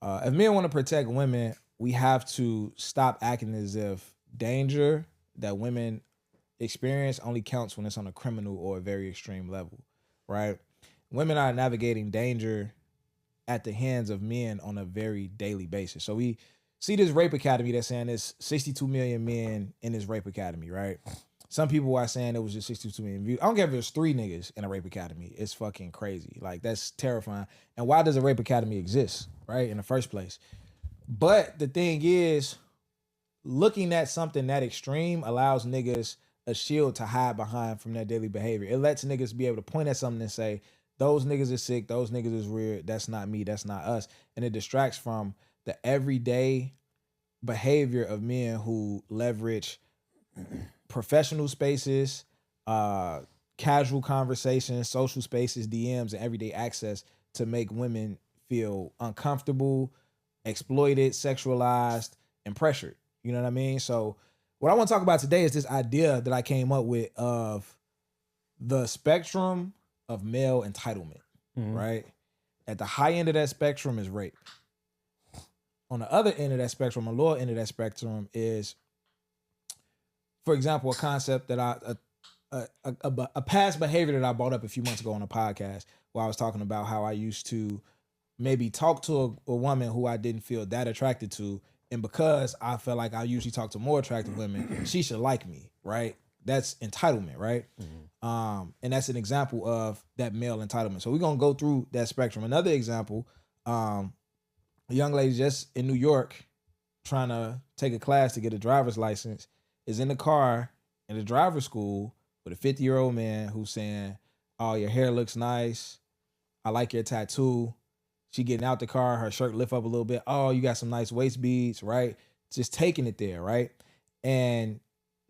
if men want to protect women, we have to stop acting as if danger that women experience only counts when it's on a criminal or a very extreme level, right? Women are navigating danger at the hands of men on a very daily basis. So we see this rape academy that's saying there's 62 million men in this rape academy, right? Some people are saying it was just 62 million views. I don't care if there's 3 niggas in a rape academy. It's fucking crazy. Like, that's terrifying. And why does a rape academy exist, right, in the first place? But the thing is, looking at something that extreme allows niggas a shield to hide behind from their daily behavior. It lets niggas be able to point at something and say, those niggas are sick, those niggas is weird, that's not me, that's not us. And it distracts from the everyday behavior of men who leverage professional spaces, casual conversations, social spaces, DMs, and everyday access to make women feel uncomfortable, exploited, sexualized, and pressured. You know what I mean? So what I want to talk about today is this idea that I came up with of the spectrum of male entitlement, right? At the high end of that spectrum is rape. On the other end of that spectrum, a lower end of that spectrum is, for example, a concept that a past behavior that I brought up a few months ago on a podcast where I was talking about how I used to maybe talk to a woman who I didn't feel that attracted to, and because I felt like I usually talk to more attractive women, she should like me, right? That's entitlement, right? And that's an example of that male entitlement. So we're gonna go through that spectrum. Another example, a young lady just in New York trying to take a class to get a driver's license is in the car in the driver's school with a 50-year-old man who's saying, "Oh, your hair looks nice. I like your tattoo." She getting out the car, her shirt lift up a little bit. "Oh, you got some nice waist beads," right? Just taking it there, right? And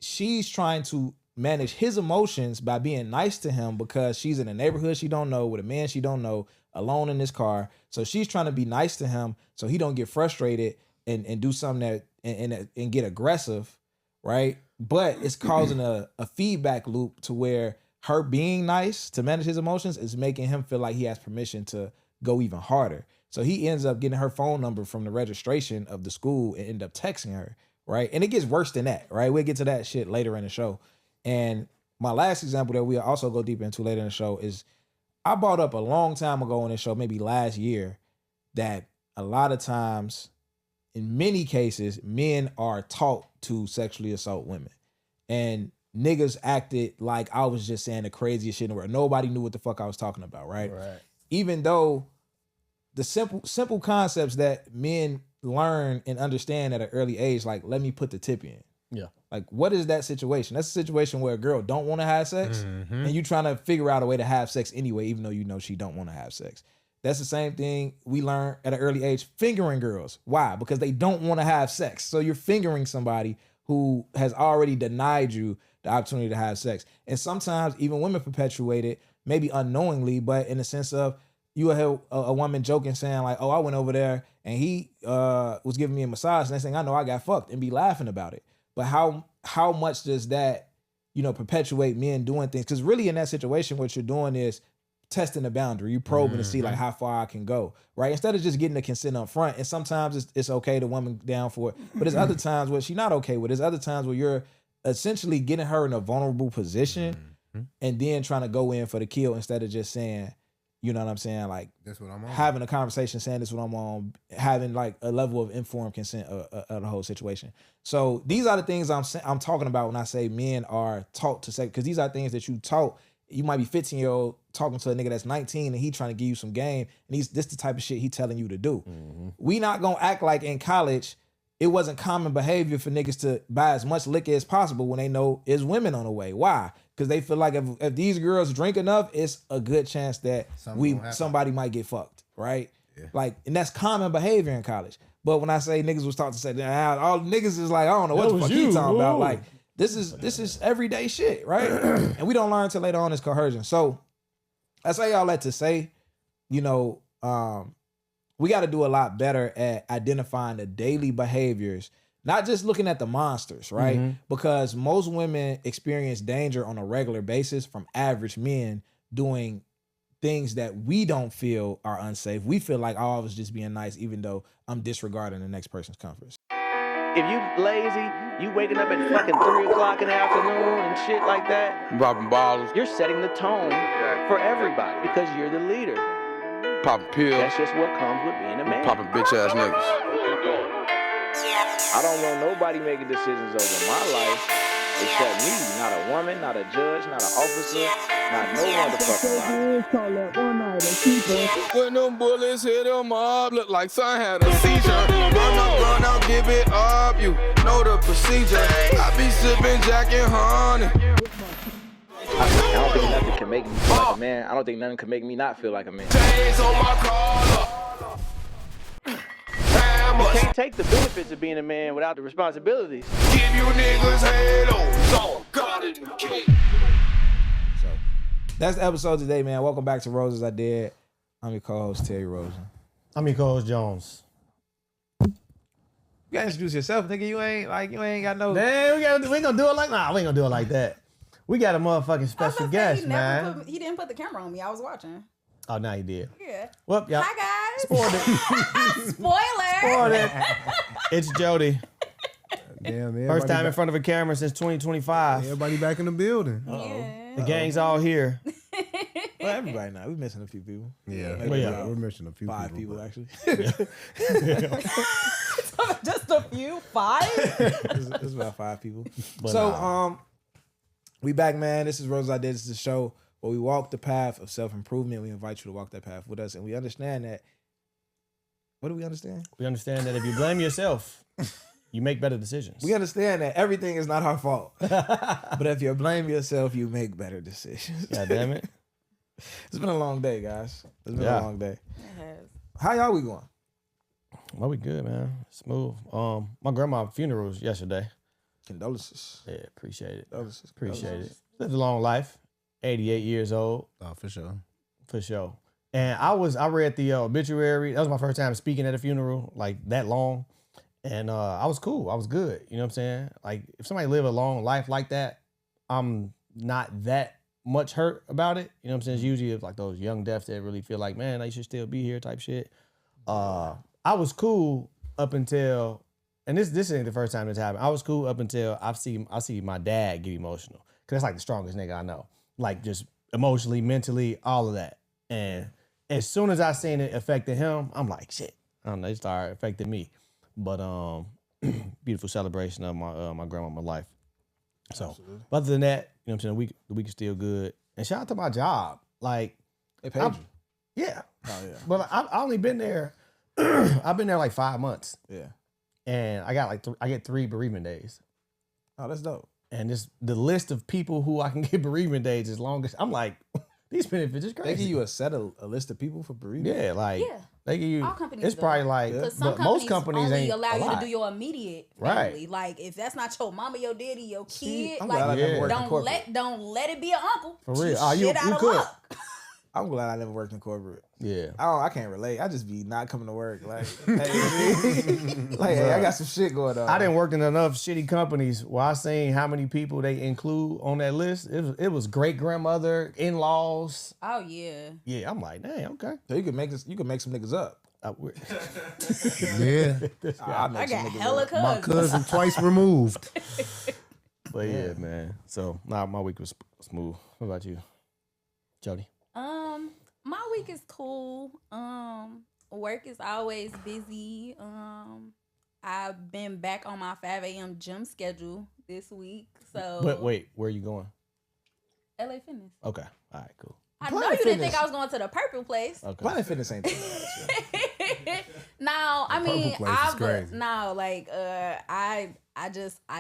she's trying to manage his emotions by being nice to him because she's in a neighborhood she don't know with a man she don't know, alone in this car. So she's trying to be nice to him so he don't get frustrated and do something that and get aggressive, right? But it's causing a feedback loop to where her being nice to manage his emotions is making him feel like he has permission to go even harder. So he ends up getting her phone number from the registration of the school and end up texting her, right? And it gets worse than that, right? We'll get to that shit later in the show. And my last example that we'll also go deeper into later in the show is I brought up a long time ago on this show, maybe last year, that a lot of times, in many cases, men are taught to sexually assault women. And niggas acted like I was just saying the craziest shit in the world. Nobody knew what the fuck I was talking about, right? Even though the simple concepts that men learn and understand at an early age, like, let me put the tip in. Yeah. Like, what is that situation? That's a situation where a girl don't want to have sex and you trying to figure out a way to have sex anyway, even though you know she don't want to have sex. That's the same thing we learn at an early age, fingering girls. Why? Because they don't want to have sex. So you're fingering somebody who has already denied you the opportunity to have sex. And sometimes even women perpetuate it, maybe unknowingly, but in the sense of you will hear a woman joking saying like, "Oh, I went over there and he was giving me a massage." Next thing I know, I got fucked, and be laughing about it. But how much does that, perpetuate men doing things? Because really in that situation, what you're doing is testing the boundary. You probing to see like how far I can go, right? Instead of just getting the consent up front. And sometimes it's okay, the woman down for it. But there's other times where she's not okay with it. There's other times where you're essentially getting her in a vulnerable position and then trying to go in for the kill instead of just saying, you know what I'm saying? Like, that's what I'm on. Having a conversation, saying this is what I'm on, having like a level of informed consent of the whole situation. So these are the things I'm talking about when I say men are taught to say, because these are things that you taught. You might be 15-year-old talking to a nigga that's 19 and he trying to give you some game, and this the type of shit he telling you to do. We not gonna act like in college it wasn't common behavior for niggas to buy as much liquor as possible when they know there's women on the way. Why? Because they feel like if these girls drink enough, it's a good chance that somebody might get fucked, right? Yeah. Like, and that's common behavior in college. But when I say niggas was taught to say, all niggas is like, I don't know what the fuck you talking about. Like, this is everyday shit, right? And we don't learn till later on is coercion. So I say all that to say, we got to do a lot better at identifying the daily behaviors, not just looking at the monsters, right? Because most women experience danger on a regular basis from average men doing things that we don't feel are unsafe. We feel like, oh, I was just being nice, even though I'm disregarding the next person's comforts. If you lazy, you waking up at fucking 3 o'clock in the afternoon and shit like that. Popping bottles. You're setting the tone for everybody because you're the leader. Popping pills. That's just what comes with being a man. Popping bitch ass niggas. I don't want nobody making decisions over my life except me. Not a woman, not a judge, not an officer, not no motherfucking body. When them bullets hit them up, look like son had a seizure. Run up, give it up, you know the procedure. I be sipping Jack and honey. I don't think nothing can make me feel like a man. I don't think nothing can make me not feel like a man. Days on my collar. You can't take the benefits of being a man without the responsibilities. Give you niggas halos on God in the king. So that's the episode today, man. Welcome back to Roses I Did. I'm your co-host, Terry Rosen. I'm your co-host, Jones. You gotta introduce yourself, nigga. You ain't got no. Damn, we ain't gonna do it like we ain't gonna do it like that. We got a motherfucking special guest, man. He didn't put the camera on me. I was watching. Oh, now he did. Yeah. Well, y'all. Hi, guys. Spoiled it. Spoiler. Spoiled it. It's Jody. Damn, First time in front of a camera since 2025. Everybody back in the building. Yeah. The gang's all here. Well, everybody now. We're missing a few people. Yeah, Maybe yeah. we're missing a few 5 people, but- actually. Just a few. 5? It's about 5 people. So, we back, man. This is Roses I Did. This is a show where we walk the path of self-improvement. We invite you to walk that path with us. And we understand that. What do we understand? We understand that if you blame yourself, you make better decisions. We understand that everything is not our fault. But if you blame yourself, you make better decisions. God damn it. It's been a long day, guys. It's been a long day. It has. How y'all we going? Well, we good, man. Smooth. My grandma's funeral was yesterday. Condolences. Yeah, appreciate it. Condolences. Appreciate it. Lived a long life. 88 years old. Oh, for sure. For sure. And I read the obituary. That was my first time speaking at a funeral like that long. And I was cool. I was good. You know what I'm saying? Like if somebody live a long life like that, I'm not that much hurt about it. You know what I'm saying? It's usually like those young deaths that really feel like, man, they should still be here type shit. I was cool up until, and this ain't the first time this happened. I was cool up until I see my dad get emotional. Cause that's like the strongest nigga I know. Like just emotionally, mentally, all of that. And as soon as I seen it affecting him, I'm like, shit. I don't know, it started affecting me. But beautiful celebration of my grandmama's life. So Absolutely. other than that, you know what I'm saying, the week is still good. And shout out to my job. Like They paid you. yeah. Oh, yeah. But I only been there I've been there like 5 months. Yeah. And I got I get 3 bereavement days. Oh, that's dope. And this the list of people who I can get bereavement days as long as I'm like, these benefits is crazy. They give you a list of people for bereavement? Yeah, like Yeah. they give you. All companies It's do. probably like, Because some but most companies only ain't allow a you lot. to do your immediate Right. family. Like if that's not your mama, your daddy, your kid, I'm like glad I never Yeah. worked in corporate. don't let it be an uncle. For real. Shit Oh, you out of could. luck. I'm glad I never worked in corporate. Yeah. I can't relate. I just be not coming to work. Like, hey, I got some shit going on. I didn't work in enough shitty companies where I seen how many people they include on that list. It was great grandmother, in-laws. Oh yeah. Yeah, I'm like, dang, okay. So you can make some niggas up. Yeah. I'll make I some got niggas hella up. My cousins. cousin twice removed. But yeah, man. So my week was smooth. What about you, Jody? My week is cool. Work is always busy. I've been back on my 5 a.m. gym schedule this week. So But wait, where are you going? LA Fitness. Okay. All right, cool. I Planet know you didn't Fitness. think I was going to the purple place. Okay. Planet Fitness ain't that bad. No, I mean, purple place is crazy. no, like, I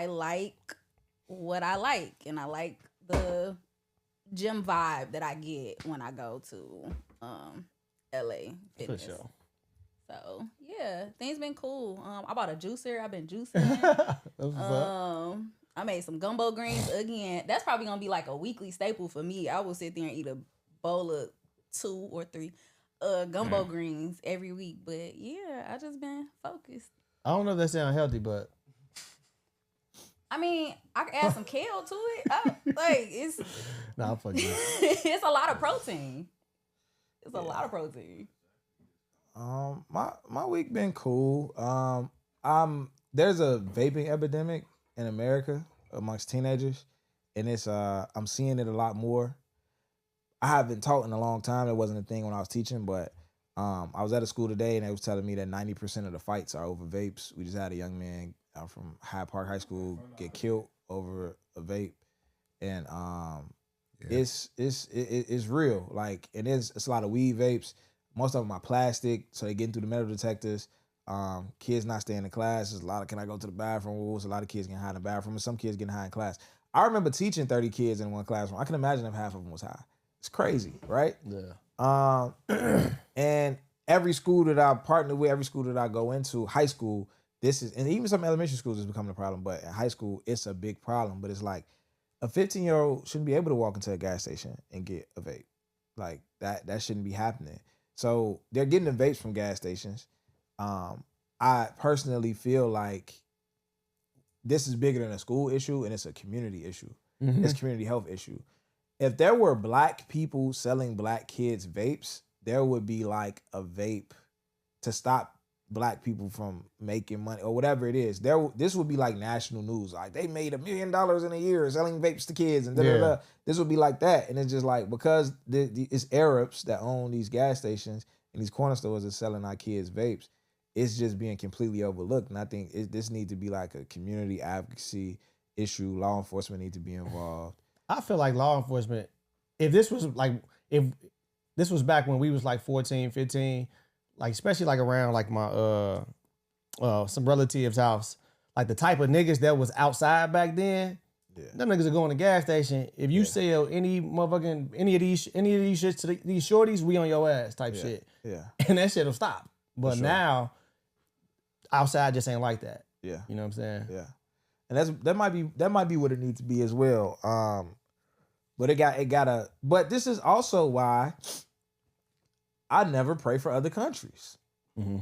like what I like, and I like the gym vibe that I get when I go to LA For Fitness. sure. So yeah, things been cool. I bought a juicer. I've been juicing. That's what's up. I made some gumbo greens again. That's probably gonna be like a weekly staple for me. I will sit there and eat a bowl of 2 or 3 gumbo greens every week. But yeah, I just been focused. I don't know if that sounds healthy, but I mean, I can add some kale to it. Like it's nah, I'm fucking. it's a lot of protein. It's a lot of protein. My week been cool. There's a vaping epidemic in America amongst teenagers, and it's I'm seeing it a lot more. I haven't taught in a long time. It wasn't a thing when I was teaching, but I was at a school today, and they was telling me that 90% of the fights are over vapes. We just had a young man from Hyde Park High School get killed over a vape, and it's real. Like, it's a lot of weed vapes. Most of them are plastic, so they get into the metal detectors. Kids not staying in class. There's a lot of can I go to the bathroom rules. A lot of kids getting high in the bathroom, and some kids getting high in class. I remember teaching 30 kids in one classroom. I can imagine if half of them was high. It's crazy, right? Yeah. And every school that I partner with, every school that I go into, high school, and even some elementary schools is becoming a problem, but in high school, it's a big problem. But it's like a 15-year-old shouldn't be able to walk into a gas station and get a vape. Like that shouldn't be happening. So they're getting the vapes from gas stations. I personally feel like this is bigger than a school issue, and it's a community issue. It's a community health issue. If there were black people selling black kids vapes, there would be like a vape to stop black people from making money or whatever it is. This would be like national news. Like they made $1 million in a year selling vapes to kids and da-da-da. This would be like that. And it's just like, because it's Arabs that own these gas stations and these corner stores are selling our kids vapes, it's just being completely overlooked. And I think this needs to be like a community advocacy issue. Law enforcement need to be involved. I feel like law enforcement, if this was back when we was like 14, 15, like especially like around like my some relatives' house, like the type of niggas that was outside back then, them niggas are going to gas station. If you sell any of these shits to these shorties, we on your ass type shit. Yeah. And that shit'll stop. But now outside just ain't like that. Yeah. You know what I'm saying? Yeah. And that might be what it needs to be as well. But this is also why I never pray for other countries. Mm-hmm.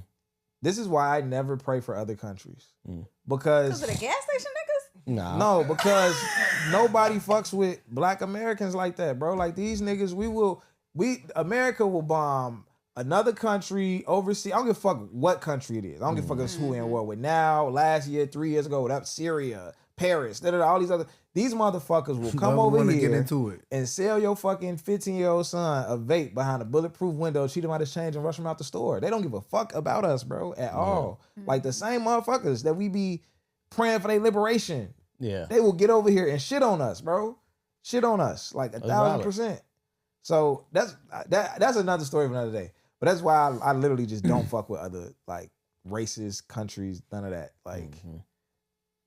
This is why I never pray for other countries. Because of the gas station niggas? Nah. No, because nobody fucks with black Americans like that, bro. Like these niggas, America will bomb another country overseas. I don't give a fuck what country it is. I don't give a fuck if it's who in war with now, last year, 3 years ago, whatever, Syria, Paris, all these other. These motherfuckers will come over here get into it and sell your fucking 15-year-old son a vape behind a bulletproof window, cheat him out his change, and rush him out the store. They don't give a fuck about us, bro, at all. Like the same motherfuckers that we be praying for their liberation. Yeah. They will get over here and shit on us, bro. Shit on us, like 1,000%. So that's another story for another day. But that's why I literally just don't fuck with other like races, countries, none of that. Like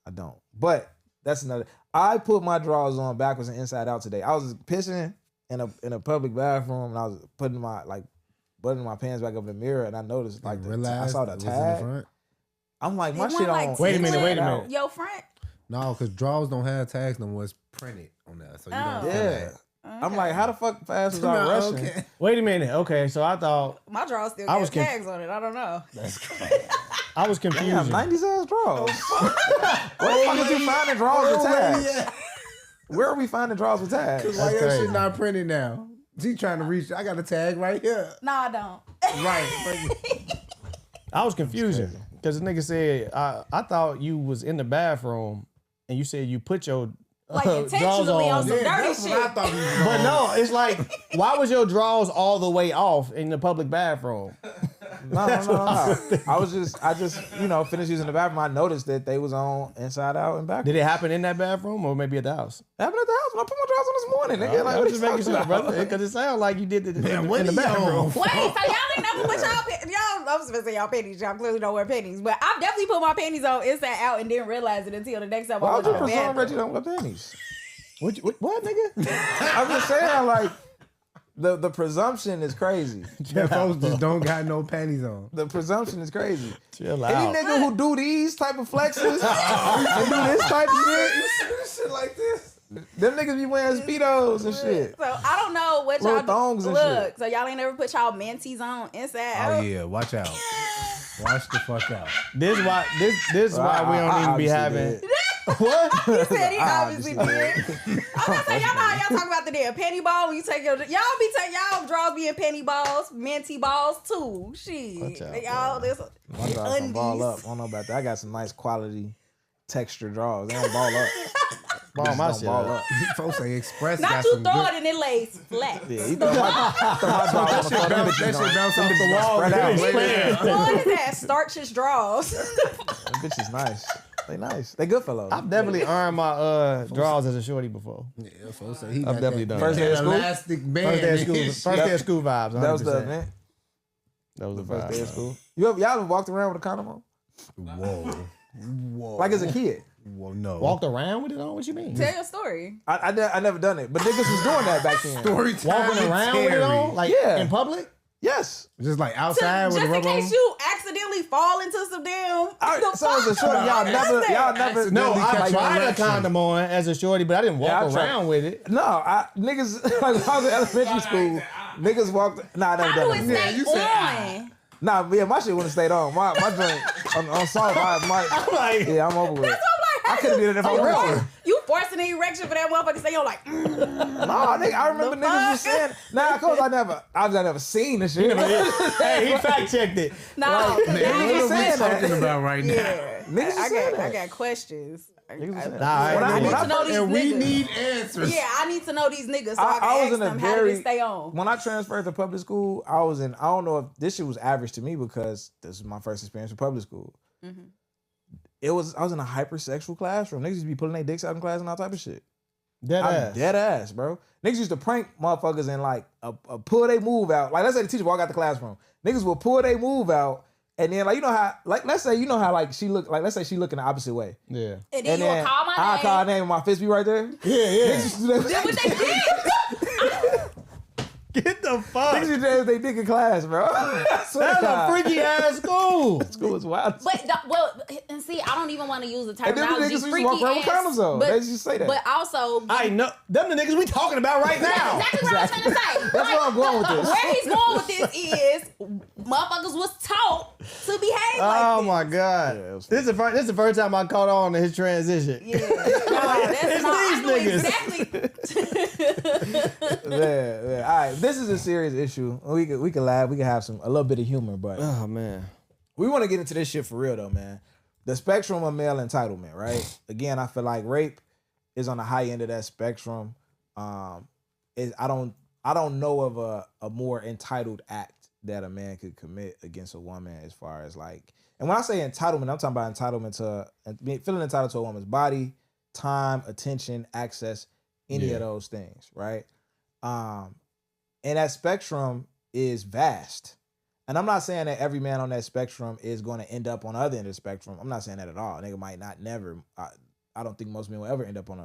I don't. But that's another. I put my drawers on backwards and inside out today. I was pissing in a public bathroom and I was putting buttoning my pants back up in the mirror and I noticed like I saw the tag. I'm like, my shit on. Wait a minute. Yo, front. No, because drawers don't have tags no more. It's printed on that, so you don't. Yeah. I'm like, how the fuck fast was I rushing? Okay. Wait a minute. Okay, so I thought my drawers still got tags on it. I don't know. I was confused. Damn, 90s ass drawers. Where the fuck did you find the drawers with tags? Where are we finding drawers with tags? Because why your shit not printed now? She trying to reach. I got a tag right here. No, I don't. Right. I was confusing because the nigga said I thought you was in the bathroom and you said you put your like intentionally on some dirty shit. But no, it's like, why was your drawers all the way off in the public bathroom? No. I just finished using the bathroom. I noticed that they was on inside out and back. Did it happen in that bathroom or maybe at the house? It happened at the house when I put my drawers on this morning. Nigga, like, I was just making sure, brother, because it sounded like you did it in the bathroom. Wait, so y'all ain't never put y'all, I was supposed to say y'all panties. Y'all clearly don't wear panties. But I definitely put my panties on inside out and didn't realize it until the next time I went to the bathroom. Reggie don't wear panties. What, nigga? I'm just saying, like, the presumption is crazy. That folks just don't got no panties on. The presumption is crazy. Chill out. Any nigga who do these type of flexes and do this type of shit like this, them niggas be wearing Speedos and shit. So I don't know what little y'all thongs and look. shit. So y'all ain't never put y'all manties on inside out. Oh yeah, watch out. Watch the fuck out. This why we don't even be having. What? He said he obviously did. I'm gonna say, y'all know how y'all talk about the damn penny ball when you take your y'all draws be in penny balls, minty balls too. Shit, y'all this My drawers don't ball up. I don't know about that. I got some nice quality texture drawers. They don't ball up. Ball my shit ball up. up. Folks say Express not got you some throw good. it and it lays flat. Yeah, you throw my drawers on the That shit bounce off the wall. spread out. What is that? Starchish draws. Them bitches nice. They nice. They good for low. I've definitely earned my drawers as a shorty before. Yeah, folks say he I've got definitely that, done First day of school? elastic band. First day of school. First day of school vibes. 100%. That was the event. That was the First day of vibe. school. Y'all ever walked around with a condom on? Whoa. Like as a kid. Well, no. Walked around with it on? What you mean? Tell your story. I never done it, but niggas was doing that back then. Story time. Walking around with it on? Like Yeah. in public? Yes. Just like outside with Just a in rubber case on? you accidentally fall into some damn. So as a shorty, y'all never. No, I catch tried a erection. condom on as a shorty, but I didn't walk Yeah, I tried. around with it. No, niggas like when I was in elementary school, niggas walked. Nah, I never How do done it that. stay you said, on? Nah, yeah, my shit wouldn't have stayed on. My drink on salt. Like, Yeah, I'm over with. That's what I'm like. I could have did it if I was. You forcing an erection for that motherfucker to stay on like. Nah, nigga, I remember niggas was saying. Nah, of course I never seen the shit. hey, he fact checked it. No, Like, Man, Niggas what are we saying that. talking about right now? yeah. Niggas was saying I that. got questions. Niggas was saying that. Nah, I need when to know these And we niggas. need answers. Yeah, I need to know these niggas so I I can was ask in a them how did very it stay on. when I transferred to public school. I don't know if this shit was average to me because this was my first experience with public school. Mm-hmm. I was in a hypersexual classroom. Niggas used to be pulling their dicks out in class and all type of shit. Dead ass. Dead ass, bro. Niggas used to prank motherfuckers and like pull they move out. Like let's say the teacher walk out the classroom. Niggas will pull they move out and then like you know how like let's say you know how like she look like let's say she look in the opposite way. Yeah. And then you will call my I name. call her name and my fist be right there. Yeah. Niggas used to do that. That's what they did. Get the fuck. Niggas used to have they dick in class, bro. That's a freaky ass school. School was wild. And see, I don't even want to use the And then the terminology niggas used to freaky walk around with condoms on. They used to say that. But also, I know. Them the niggas we talking about right that's now. exactly what I was trying to say. That's where I'm going with this. Where he's going with this is motherfuckers was taught to behave like Oh this. my god. Yeah, it was This is the first time I caught on to his transition. Yeah, that's not. I These knew niggas. exactly. Yeah. All right, this is a serious issue. We could laugh. We could have a little bit of humor, but Oh man. we want to get into this shit for real though, man. The spectrum of male entitlement, right? Again, I feel like rape is on the high end of that spectrum. I don't know of a more entitled act that a man could commit against a woman as far as like, and when I say entitlement, I'm talking about entitlement to feeling entitled to a woman's body, time, attention, access, any of those things, right? And that spectrum is vast. And I'm not saying that every man on that spectrum is going to end up on the other end of the spectrum. I'm not saying that at all. Nigga might not never. I don't think most men will ever end up on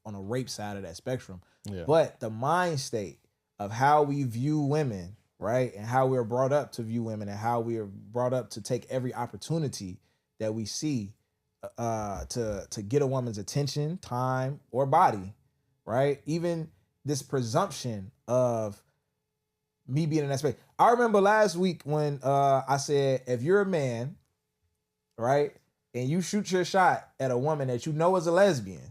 a rape side of that spectrum. Yeah. But the mind state of how we view women, right, and how we're brought up to view women, and how we are brought up to take every opportunity that we see to get a woman's attention, time, or body, right? Even this presumption of me being in that space. I remember last week when I said, if you're a man, right, and you shoot your shot at a woman that you know is a lesbian,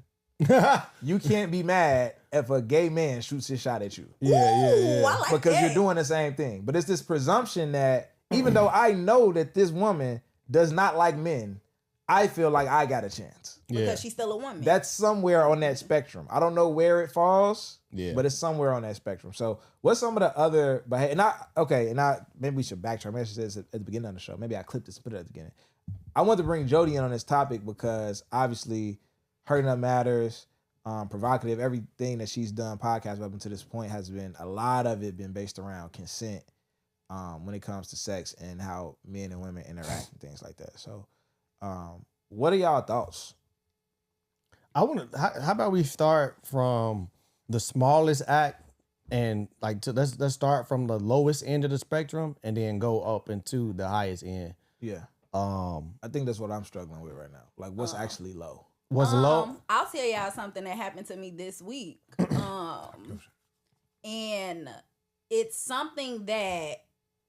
you can't be mad if a gay man shoots his shot at you. Ooh, I like Because that. you're doing the same thing. But it's this presumption that even though I know that this woman does not like men, I feel like I got a chance. because she's still a woman. That's somewhere on that spectrum. I don't know where it falls, but it's somewhere on that spectrum. So what's some of the other behavior? Maybe we should backtrack. Maybe I should say this at the beginning of the show. Maybe I clipped this and put it at the beginning. I want to bring Jody in on this topic because obviously Hurting Up Matters, Provocative, everything that she's done podcast up until this point has been, a lot of it been based around consent when it comes to sex and how men and women interact and things like that. So what are y'all thoughts? I want to. How about we start from the smallest act and let's start from the lowest end of the spectrum and then go up into the highest end. Yeah. I think that's what I'm struggling with right now. Like, what's actually low? What's low? I'll tell y'all something that happened to me this week. And it's something that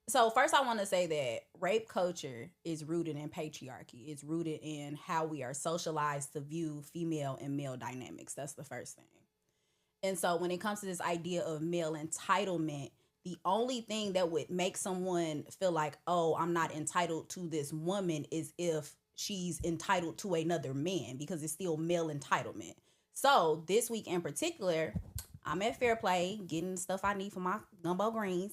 So first I want to say that rape culture is rooted in patriarchy. It's rooted in how we are socialized to view female and male dynamics. That's the first thing. And so when it comes to this idea of male entitlement, the only thing that would make someone feel like, oh, I'm not entitled to this woman is if she's entitled to another man, because it's still male entitlement. So this week in particular, I'm at Fair Play getting the stuff I need for my gumbo greens.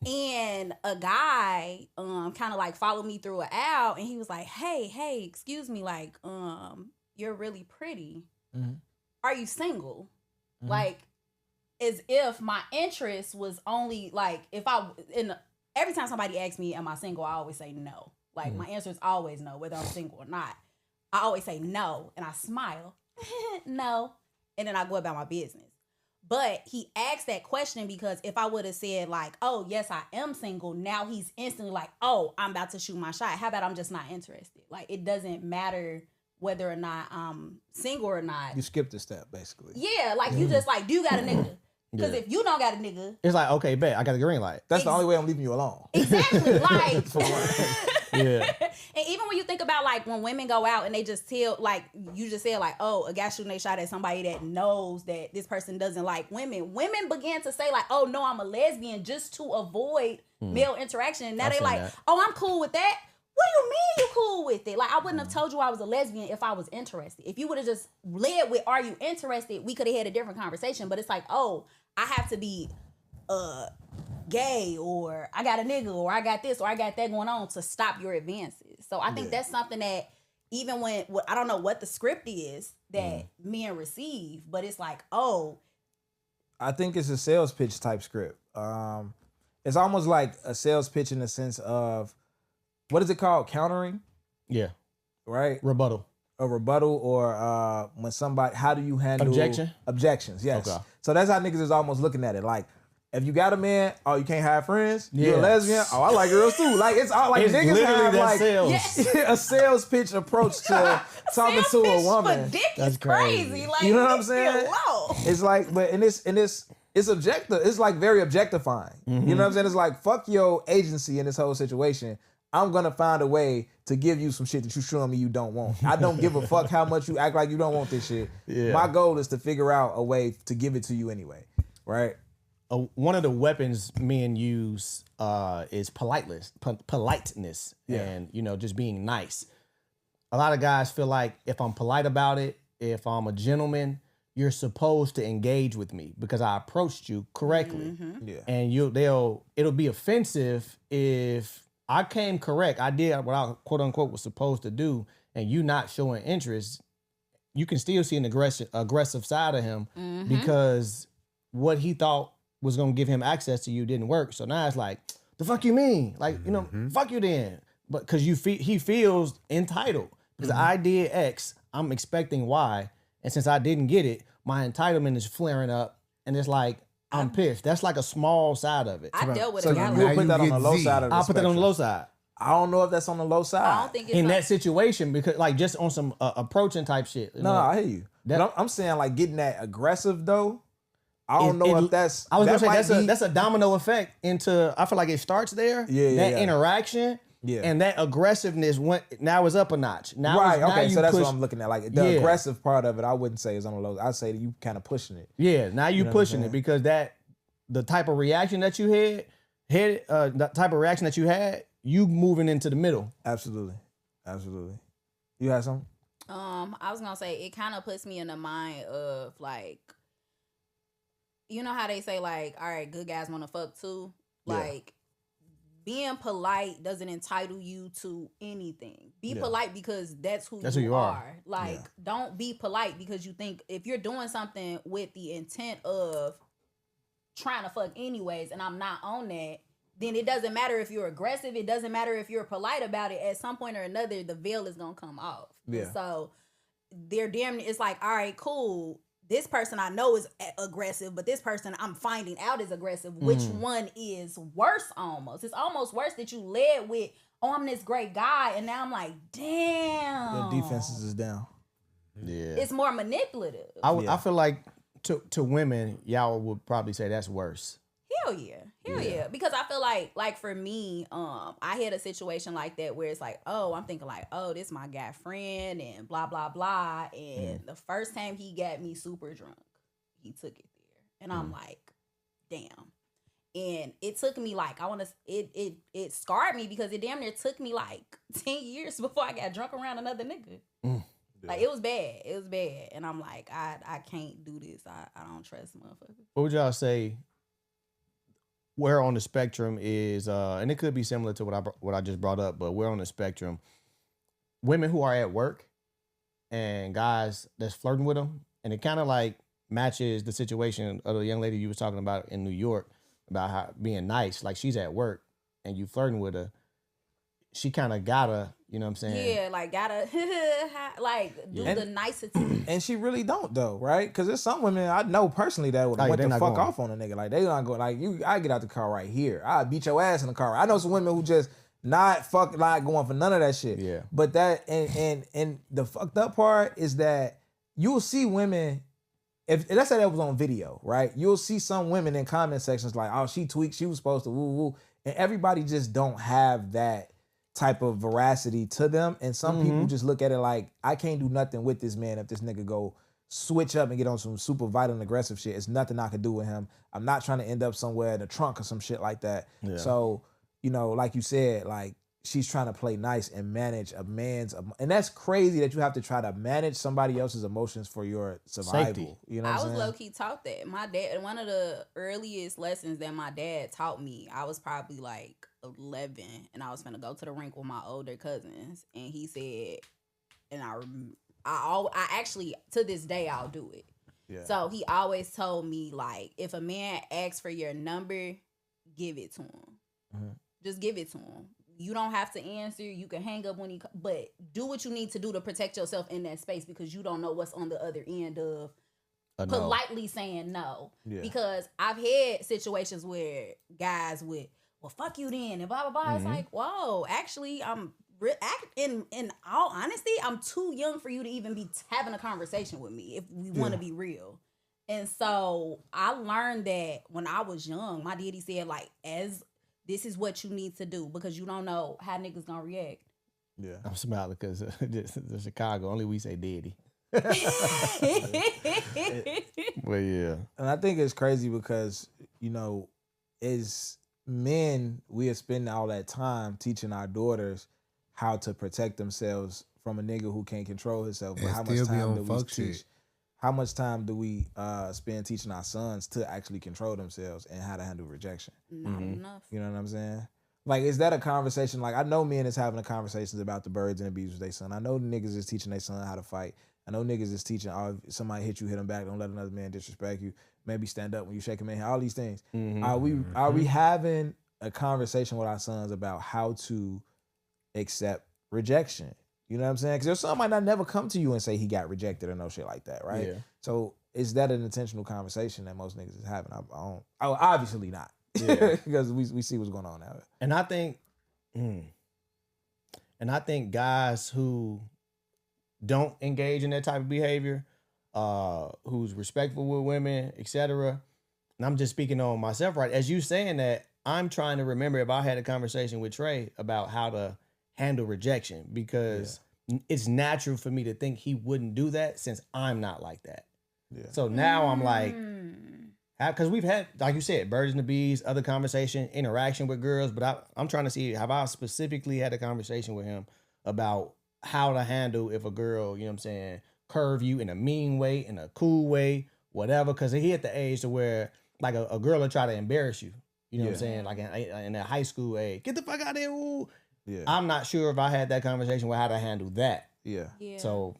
And a guy kind of like followed me through an aisle, and he was like, hey, excuse me, like, you're really pretty. Mhm. Are you single? Mhm. Like, as if my interest was only like, every time somebody asks me, am I single, I always say no. Like, my answer is always no, whether I'm single or not. I always say no, and I smile, no, and then I go about my business. But he asked that question because if I would have said like, oh, yes, I am single, now he's instantly like, oh, I'm about to shoot my shot. How about I'm just not interested? Like, it doesn't matter whether or not I'm single or not. You skipped a step, basically. Yeah, like you just like, do you got a nigga? Because if you don't got a nigga. It's like, okay, bet, I got the green light. That's the only way I'm leaving you alone. Exactly. Like, Yeah. and even when you think about like when women go out and they just tell, like you just said, like, oh, a guy shooting a shot at somebody that knows that this person doesn't like women. Women began to say like, oh no, I'm a lesbian, just to avoid male interaction. And now they like, oh, I'm cool with that. What do you mean you cool with it? Like, I wouldn't have told you I was a lesbian if I was interested. If you would have just led with, are you interested? We could have had a different conversation. But it's like, oh, I have to be gay, or I got a nigga, or I got this, or I got that going on to stop your advances. So I think that's something that even when, I don't know what the script is that men receive, but it's like, oh. I think it's a sales pitch type script. It's almost like a sales pitch in the sense of, what is it called? Countering? Yeah. Right? Rebuttal. A rebuttal, or when somebody, how do you handle objections? Yes. Okay. So that's how niggas is almost looking at it. Like, if you got a man, oh, you can't have friends. You're a lesbian. Oh, I like girls too. Like, it's all like, niggas have like a sales pitch approach to talking to a woman. For dick is crazy. Like, you know what I'm saying? It's like, but it's objective. It's like very objectifying. You know what I'm saying? It's like, fuck your agency in this whole situation. I'm gonna find a way to give you some shit that you showing me you don't want. I don't give a fuck how much you act like you don't want this shit. Yeah. My goal is to figure out a way to give it to you anyway, right? One of the weapons men use is politeness, and just being nice. A lot of guys feel like if I'm polite about it, if I'm a gentleman, you're supposed to engage with me because I approached you correctly. Yeah. And it'll be offensive if I came correct. I did what I quote unquote was supposed to do, and you not showing interest. You can still see an aggressive side of him because what he thought was gonna give him access to you didn't work. So now it's like, the fuck you mean? Like, fuck you then. But because he feels entitled because I did X, I'm expecting Y, and since I didn't get it, my entitlement is flaring up, and it's like, I'm pissed. That's like a small side of it. I dealt with so a guy you'll put that on the low side of the I'll put that on the low side. I don't know if that's on the low side. I don't think it's in that situation, because like just on some approaching type shit. No, I hear you. But I'm saying like getting that aggressive though. I don't know if that's. I was gonna say that's a domino effect into. I feel like it starts there. That interaction. Yeah. And that aggressiveness now is up a notch. Now right. Okay. So that's what I'm looking at. Like the aggressive part of it, I wouldn't say is on the low. I'd say that you kind of pushing it. Yeah. Now you pushing it because the type of reaction that you had, the type of reaction that you had, you moving into the middle. Absolutely. You had something? I was gonna say it kind of puts me in the mind of like, you know how they say like, all right, good guys want to fuck too. Like, being polite doesn't entitle you to anything. Be polite because that's who you are. Like, don't be polite because you think if you're doing something with the intent of trying to fuck anyways, and I'm not on that, then it doesn't matter if you're aggressive. It doesn't matter if you're polite about it. At some point or another, the veil is gonna come off. Yeah. So it's like, all right, cool. This person I know is aggressive, but this person I'm finding out is aggressive. Which one is worse almost? It's almost worse that you led with, oh, I'm this great guy, and now I'm like, damn. The defenses is down. Yeah. It's more manipulative. I feel like to women, y'all would probably say that's worse. Hell yeah. Because I feel like for me, I had a situation like that where it's like, oh, I'm thinking like, oh, this my guy friend and blah blah blah. And the first time he got me super drunk, he took it there, and I'm like, damn. And it took me like it scarred me because it damn near took me like 10 years before I got drunk around another nigga. Like it was bad. And I'm like, I can't do this. I don't trust motherfuckers. What would y'all say? Where on the spectrum is, and it could be similar to what I just brought up, but where on the spectrum, women who are at work and guys that's flirting with them, and it kind of like matches the situation of the young lady you was talking about in New York about how being nice, like she's at work and you flirting with her, she kind of gotta, you know what I'm saying? Yeah, like gotta like do the nicety. And she really don't though, right? Because there's some women I know personally that would went the fuck going off on a nigga. Like they not going. Like I get out the car right here. I beat your ass in the car. I know some women who just not going for none of that shit. Yeah. But that and the fucked up part is that you'll see women. If let's say that was on video, right? You'll see some women in comment sections like, "Oh, she tweaked. She was supposed to woo woo," and everybody just don't have that type of veracity to them. And some people just look at it like, I can't do nothing with this man if this nigga go switch up and get on some super violent aggressive shit. It's nothing I can do with him. I'm not trying to end up somewhere in the trunk or some shit like that. Yeah. So, you know, like you said, like she's trying to play nice and manage a man's, and that's crazy that you have to try to manage somebody else's emotions for your survival. Safety. You know what I'm saying? I was low-key taught that. My dad, one of the earliest lessons that my dad taught me, I was probably like 11 and I was finna go to the rink with my older cousins, and he said, and I actually to this day I'll do it. Yeah. So he always told me, like, if a man asks for your number, give it to him. Just give it to him. You don't have to answer. You can hang up when he, but do what you need to do to protect yourself in that space, because you don't know what's on the other end of politely saying no. Yeah. Because I've had situations where guys would, well, fuck you then, and blah blah blah. It's like, whoa, actually, in all honesty, I'm too young for you to even be having a conversation with me if we want to be real. And so I learned that when I was young. My daddy said, like, this is what you need to do, because you don't know how niggas gonna react. Yeah, I'm smiling because the Chicago, only we say daddy. Well, yeah. And I think it's crazy because, you know, as men, we are spending all that time teaching our daughters how to protect themselves from a nigga who can't control himself. But how much time do we spend teaching our sons to actually control themselves and how to handle rejection? Not enough. You know what I'm saying? Like, is that a conversation? Like, I know men is having conversations about the birds and the bees with their son. I know the niggas is teaching their son how to fight. I know niggas is teaching, oh, if somebody hit you, hit him back. Don't let another man disrespect you. Maybe stand up when you shake him in. All these things. Are we having a conversation with our sons about how to accept rejection? You know what I'm saying? Because there's some might not never come to you and say he got rejected or no shit like that, right? Yeah. So is that an intentional conversation that most niggas is having? Obviously not. Yeah. Because we see what's going on now. And I think guys who don't engage in that type of behavior, who's respectful with women, etc. And I'm just speaking on myself, right? As you saying that, I'm trying to remember if I had a conversation with Trey about how to handle rejection, because it's natural for me to think he wouldn't do that since I'm not like that. Yeah. So now I'm like, because we've had, like you said, birds and the bees, other conversation, interaction with girls, but I'm trying to see, have I specifically had a conversation with him about how to handle if a girl, you know what I'm saying, curve you in a mean way, in a cool way, whatever, because he at the age to where, like, a girl will try to embarrass you. You know what I'm saying? Like in that high school age, get the fuck out of there, ooh. Yeah. I'm not sure if I had that conversation with how to handle that. Yeah. So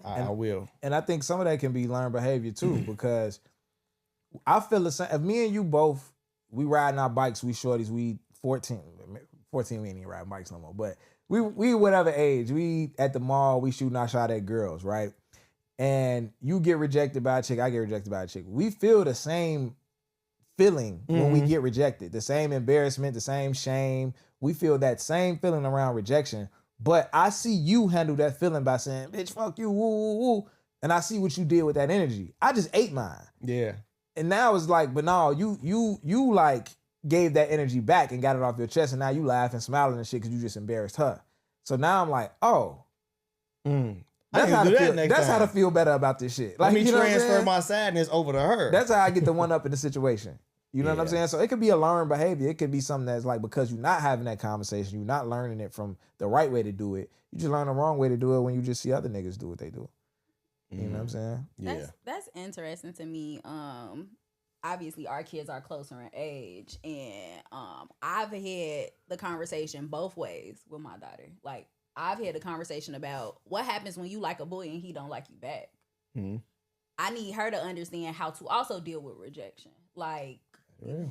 I will. And I think some of that can be learned behavior too, because I feel the same. If me and you both, we riding our bikes, we shorties, we 14, we ain't even riding bikes no more, but we whatever age, we at the mall, we shooting our shot at girls, right? And you get rejected by a chick, I get rejected by a chick. We feel the same feeling when we get rejected, the same embarrassment, the same shame. We feel that same feeling around rejection, but I see you handle that feeling by saying, bitch, fuck you, woo, woo, woo. And I see what you did with that energy. I just ate mine. Yeah. And now it's like, but no, you like gave that energy back and got it off your chest, and now you laughing, smiling and shit because you just embarrassed her. So now I'm like, oh, that's how to feel better about this shit. Like, Let me you know transfer my sadness over to her. That's how I get the one up in the situation. You know what I'm saying? So it could be a learned behavior. It could be something that's like, because you're not having that conversation, you're not learning it from the right way to do it. You just learn the wrong way to do it when you just see other niggas do what they do. You know what I'm saying? That's interesting to me. Obviously our kids are closer in age, and I've had the conversation both ways with my daughter. Like, I've had a conversation about what happens when you like a boy and he don't like you back. I need her to understand how to also deal with rejection. Like,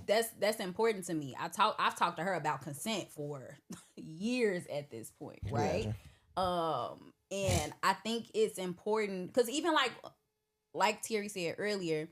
that's important to me. I've talked to her about consent for years at this point, right? And I think it's important because even like Terry said earlier,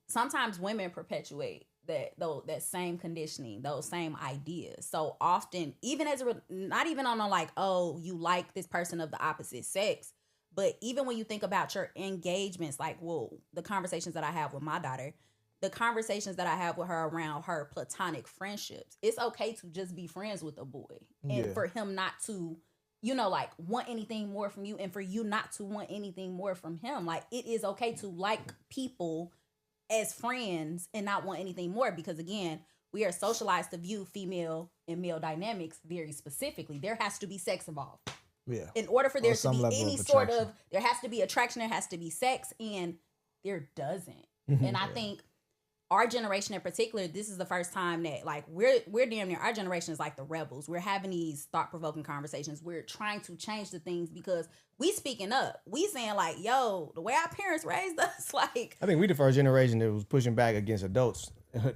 sometimes women perpetuate that same conditioning, those same ideas. So often, even not even on a like, oh, you like this person of the opposite sex, but even when you think about your engagements, like, well, the conversations that I have with my daughter, the conversations that I have with her around her platonic friendships, it's okay to just be friends with a boy, and for him not to, like, want anything more from you, and for you not to want anything more from him. Like, it is okay to like people as friends and not want anything more, because again, we are socialized to view female and male dynamics very specifically. There has to be sex involved. Yeah. In order for there to be any sort of, there has to be attraction, there has to be sex, and there doesn't. And I think our generation in particular, this is the first time that, like, we're damn near, our generation is like the rebels. We're having these thought-provoking conversations. We're trying to change the things because we speaking up. We saying like, yo, the way our parents raised us, like. I think we the first generation that was pushing back against adults. I'm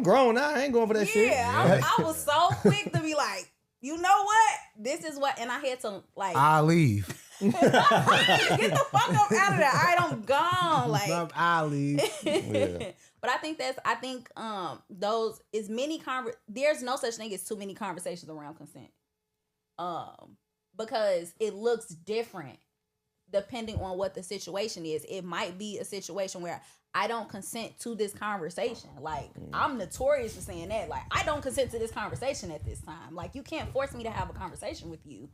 grown now. I ain't going for that shit. Yeah, I was so quick to be like, you know what? This is what, and I had to like. I'll leave. Get the fuck up out of there. All right, I'm gone. Like, I'll leave. But I think those is many there's no such thing as too many conversations around consent. Because it looks different depending on what the situation is. It might be a situation where I don't consent to this conversation. Like, I'm notorious for saying that. Like, I don't consent to this conversation at this time. Like, you can't force me to have a conversation with you.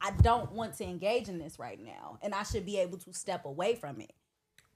I don't want to engage in this right now, and I should be able to step away from it.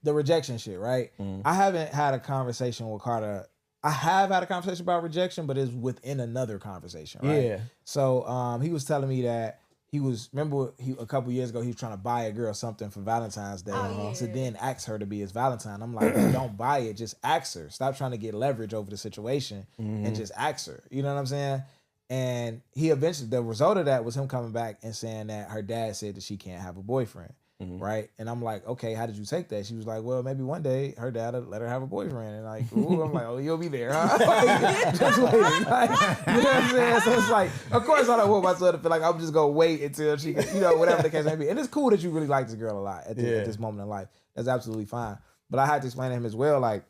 The rejection shit, right? I haven't had a conversation with Carter. I have had a conversation about rejection, but it's within another conversation, right? Yeah. So he was telling me that a couple years ago, he was trying to buy a girl something for Valentine's Day. So then ask her to be his Valentine. I'm like, don't buy it, just ask her. Stop trying to get leverage over the situation and just ask her. You know what I'm saying? And he eventually, the result of that was him coming back and saying that her dad said that she can't have a boyfriend, right? And I'm like, okay, how did you take that? She was like, well, maybe one day her dad will let her have a boyfriend. And like, ooh, I'm like, oh, you'll be there, huh? Just waiting. Like, you know what I'm saying? So it's like, of course I don't want myself to feel like I'm just going to wait until she, whatever the case may be. And it's cool that you really like this girl a lot at this moment in life. That's absolutely fine. But I had to explain to him as well, like,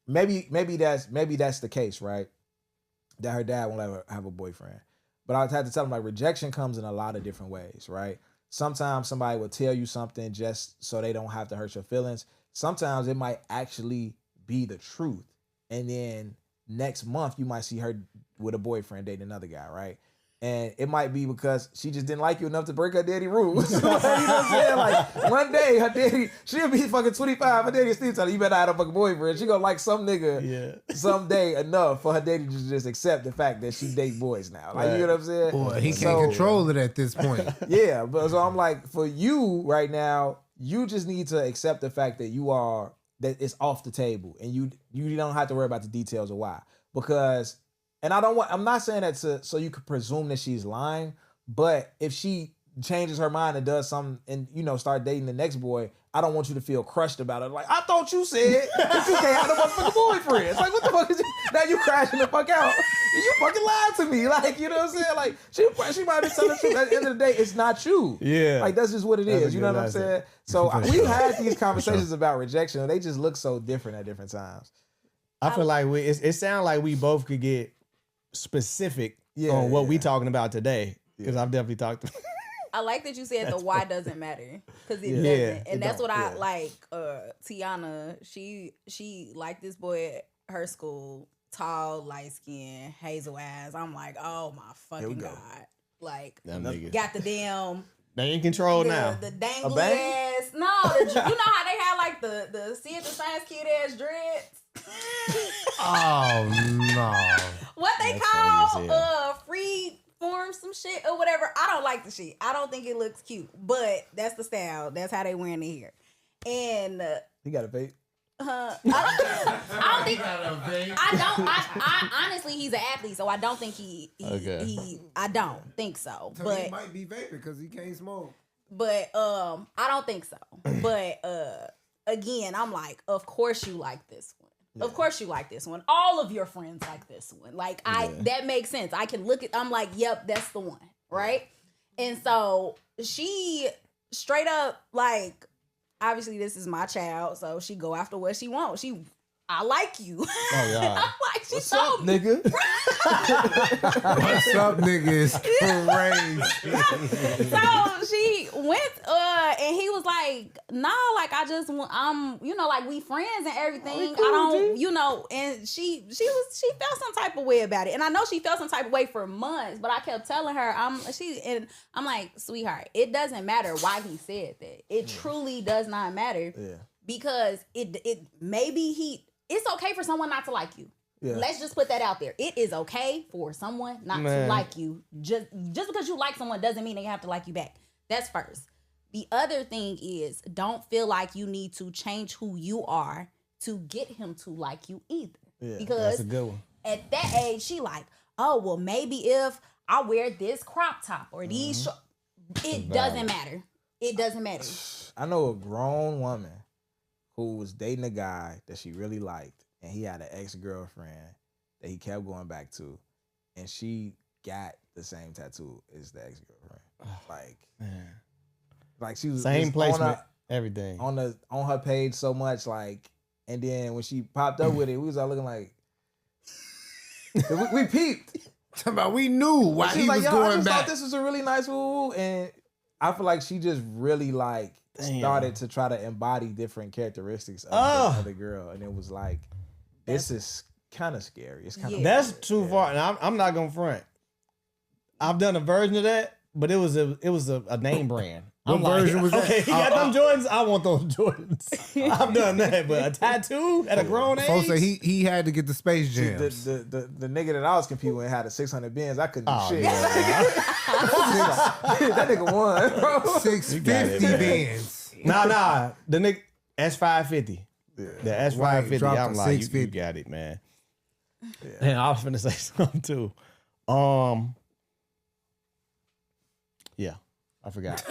maybe that's the case, right? That her dad won't let her have a boyfriend. But I had to tell him, like, rejection comes in a lot of different ways, right? Sometimes somebody will tell you something just so they don't have to hurt your feelings. Sometimes it might actually be the truth. And then next month you might see her with a boyfriend dating another guy, right? And it might be because she just didn't like you enough to break her daddy rules. You know what I'm saying? Like, one day her daddy, she'll be fucking 25. Her daddy still telling her, you better have a fucking boyfriend. She gonna like some nigga someday enough for her daddy to just accept the fact that she date boys now. Like, you know what I'm saying? Boy, he can't control it at this point. Yeah, but so I'm like, for you right now, you just need to accept the fact that that it's off the table, and you don't have to worry about the details of why. Because, and I'm not saying that so you could presume that she's lying, but if she changes her mind and does something and, start dating the next boy, I don't want you to feel crushed about it. Like, I thought you said that you can't have no motherfucking boyfriend. It's like, what the fuck is now you crashing the fuck out? You fucking lied to me. Like, you know what I'm saying? Like, she might be telling the truth. At the end of the day, it's not you. Yeah. Like, that's just what it is. You know what I'm saying? So we've had these conversations about rejection, and they just look so different at different times. I feel like it sounds like we both could get specific on what we talking about today. Because I've definitely talked to like that you said the why doesn't matter because it Yeah, doesn't, it and that's don't, what I yeah. like. Tiana, she liked this boy at her school, tall, light skin, hazel eyes. I'm like, oh my fucking go. god, like Them niggas. got the damn. They in control the, now. the dangly bang? ass. No, you know how they had like the see it the science kid ass dreads. Oh no. What they That's funny as call free form some shit or whatever. I don't like the shit. I don't think it looks cute, but that's the style. That's how they wearing their hair. And He got a vape. I don't think. I honestly, he's an athlete, so I don't think he I don't think so. So But he might be vaping because he can't smoke. But I don't think so. But again, I'm like, of course you like this one. Yeah. Of course you like this one. All of your friends like this one. Like that makes sense. I can look at I'm like, yep, that's the one. Right? And so she straight up like, obviously this is my child, so she go after what she wants. I like you. Oh yeah. I'm like, she What's told up, me. nigga? What's up, nigga? Is crazy. So she went and he was like, nah, like I just I'm like we friends and everything. cool, I don't and she felt some type of way about it. And I know she felt some type of way for months, but I kept telling her I'm like, sweetheart, it doesn't matter why he said that. It truly does not matter. Yeah. Because it's okay for someone not to like you. Yeah. Let's just put that out there. It is okay for someone not to like you. Just because you like someone doesn't mean they have to like you back. That's first. The other thing is, don't feel like you need to change who you are to get him to like you either. Yeah, because That's a good one. at that age, she like, oh, well, maybe if I wear this crop top or these it doesn't matter. It doesn't matter. I know a grown woman who was dating a guy that she really liked, and he had an ex-girlfriend that he kept going back to, and she got the same tattoo as the ex-girlfriend. Like she was Same just placement, everything. on her page so much, like, and then when she popped up with it, we was all looking like we peeped. We knew why She he was was like, yo, I going just back. thought this was a really nice woo, and I feel like she just really like started to try to embody different characteristics of the girl, and it was like, this is kind of scary. It's kind of That's too far, and I'm not gonna front. I've done a version of that, but it was a name brand. What version was that? Okay, he got them Jordans. I want those Jordans. I've done that, but a tattoo at a grown age. Folks say he had to get the Space Jams. the nigga that I was competing with had a 600 Benz. I couldn't do shit. Yeah. That nigga won, bro. 650 Benz. Nah. The nigga S550. Yeah. The S550. dropped I'm to like, you 650. got it, man. Yeah. And I was finna say something too. Yeah, I forgot.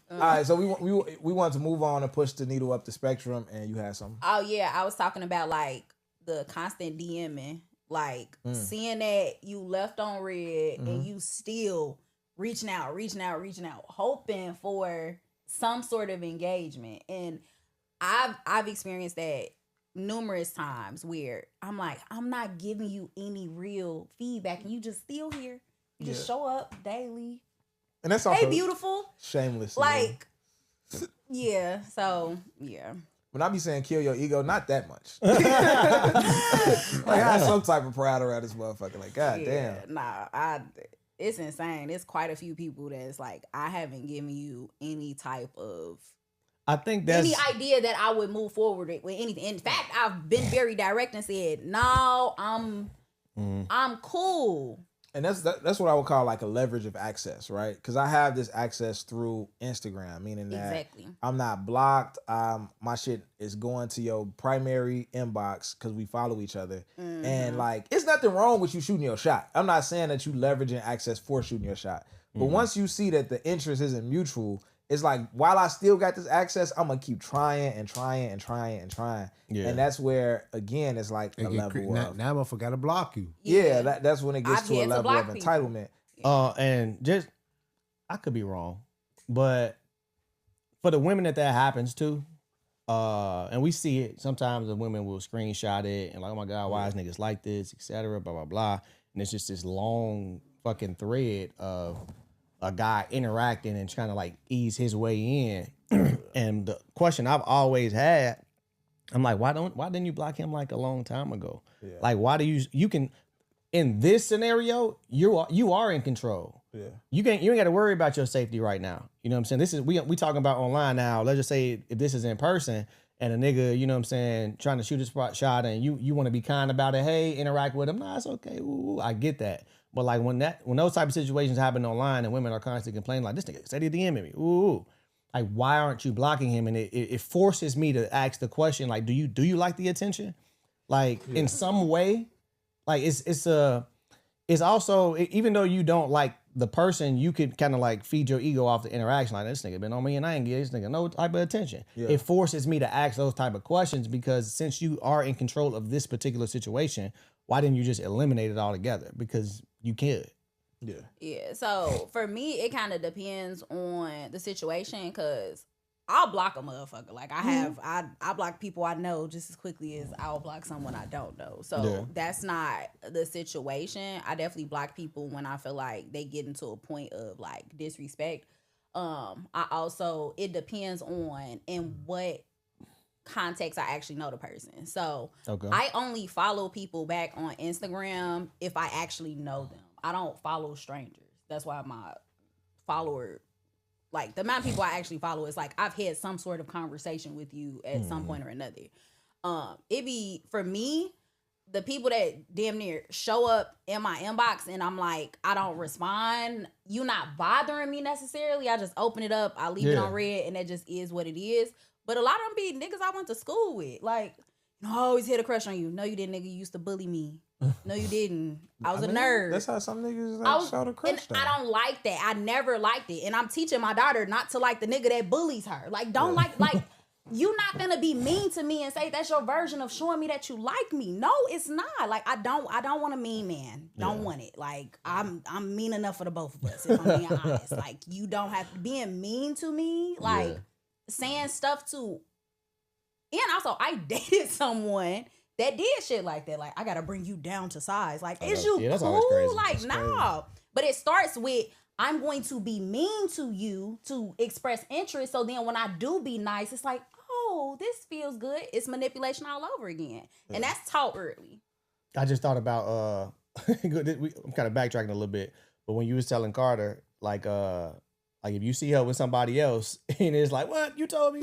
All right, so we want to move on and push the needle up the spectrum, and you had something. Oh yeah, I was talking about like the constant DMing, like seeing that you left on red and you still reaching out, hoping for some sort of engagement. And I've experienced that numerous times where I'm like, I'm not giving you any real feedback, and you just still here. You just show up daily. And that's also Hey, beautiful. shameless. Like, yeah. So yeah. When I be saying kill your ego, not that much. Like I have some type of pride around this motherfucker. Like, god damn. Nah, it's insane. It's quite a few people that's like, I haven't given you any type of I think that's any idea that I would move forward with anything. In fact, I've been very direct and said, no, I'm cool. And that's what I would call like a leverage of access, right? Because I have this access through Instagram, meaning that Exactly. I'm not blocked. My shit is going to your primary inbox because we follow each other. And like, it's nothing wrong with you shooting your shot. I'm not saying that you leveraging access for shooting your shot. But once you see that the interest isn't mutual, it's like, while I still got this access, I'm going to keep trying. Yeah. And that's where, again, it's like a level of... Now motherfucker got to block you. Yeah, that's when it gets I've to a had to level of block people. entitlement. and just I could be wrong, but for the women that happens to, and we see it sometimes, the women will screenshot it and like, oh my god, why is niggas like this, etc. Blah blah blah, and it's just this long fucking thread of a guy interacting and trying to like ease his way in. And the question I've always had, I'm like, why didn't you block him like a long time ago? Yeah. Like, why do you can in this scenario, you are in control. Yeah. You ain't got to worry about your safety right now. You know what I'm saying? This is we talking about online now. Let's just say if this is in person and a nigga, you know what I'm saying, trying to shoot a shot and you want to be kind about it, hey, interact with him. Nah, it's okay. Ooh, I get that. But like when those type of situations happen online and women are constantly complaining like this nigga said he DM'd me. Ooh. Like why aren't you blocking him? And it forces me to ask the question like, do you like the attention? Like in some way, like it's also, even though you don't like the person, you could kind of like feed your ego off the interaction. Like this nigga been on me and I ain't get this nigga no type of attention. Yeah. It forces me to ask those type of questions because since you are in control of this particular situation, why didn't you just eliminate it altogether? Because you could. Yeah. Yeah. So for me, it kind of depends on the situation because I'll block a motherfucker. Like I block people I know just as quickly as I'll block someone I don't know. So that's not the situation. I definitely block people when I feel like they get into a point of like disrespect. It depends on in what context I actually know the person. So I only follow people back on Instagram if I actually know them. I don't follow strangers. That's why my follower, like the amount of people I actually follow is like I've had some sort of conversation with you at some point or another. It be for me, the people that damn near show up in my inbox and I'm like, I don't respond. You not bothering me necessarily. I just open it up, I leave it on red, and that just is what it is. But a lot of them be niggas I went to school with. Like, I always had a crush on you. No, you didn't, nigga. You used to bully me. No, you didn't. I was a nerd. That's how some niggas like show the crush. And I don't like that. I never liked it. And I'm teaching my daughter not to like the nigga that bullies her. Like, don't like you not gonna be mean to me and say that's your version of showing me that you like me. No, it's not. Like, I don't want a mean man. Don't want it. Like, I'm mean enough for the both of us, if I'm being honest. Like, you don't have to being mean to me, like saying stuff to. And also, I dated someone that did shit like that. Like, I gotta bring you down to size. Like, is you that's cool? always crazy. Like, no. But it starts with, I'm going to be mean to you to express interest. So then when I do be nice, it's like, oh, this feels good. It's manipulation all over again. And that's taught early. I just thought about, I'm kind of backtracking a little bit, but when you was telling Carter, like if you see her with somebody else and it's like, what? You told me?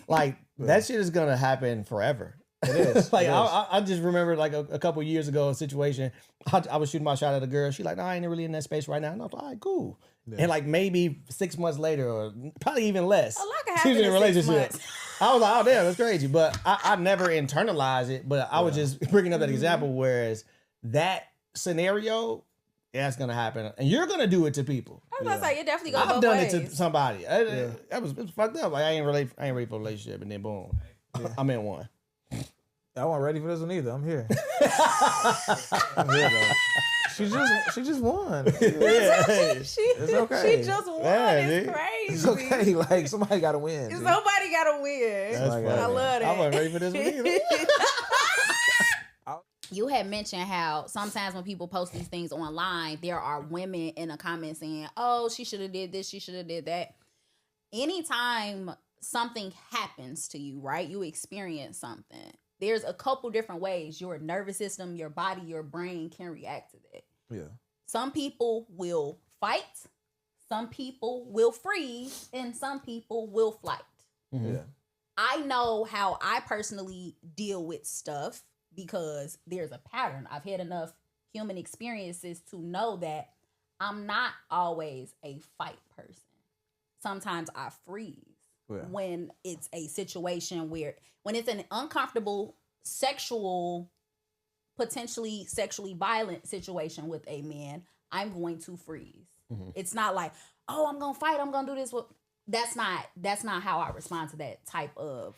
Like, that shit is going to happen forever. It is. Like, I just remember like a couple years ago, a situation, I was shooting my shot at a girl. She like, no, I ain't really in that space right now. And I was like, all right, cool. Yeah. And like maybe 6 months later, or probably even less, A lot can happen in a relationship. I was like, oh damn, that's crazy. But I never internalized it. But I was just bringing up that example. Whereas that scenario, that's gonna happen, and you're gonna do it to people. I was gonna say, it definitely goes both I've done ways. it to somebody. It was fucked up. Like I ain't ready for a relationship, and then boom, I'm in one. I wasn't ready for this one either. I'm here. I'm here though. She just won. It's okay. She just won. It's crazy. It's okay. Like somebody gotta win. Somebody gotta win. That's funny. I love that. I wasn't ready for this one either. You had mentioned how sometimes when people post these things online, there are women in a comment saying, oh, she should have did this, she should have did that. Anytime something happens to you, right? You experience something. There's a couple different ways your nervous system, your body, your brain can react to that. Yeah. Some people will fight, some people will freeze, and some people will flight. Mm-hmm. Yeah. I know how I personally deal with stuff because there's a pattern. I've had enough human experiences to know that I'm not always a fight person. Sometimes I freeze when it's a situation where, when it's an uncomfortable potentially sexually violent situation with a man, I'm going to freeze. Mm-hmm. It's not like, oh, I'm going to fight, I'm going to do this. That's not how I respond to that type of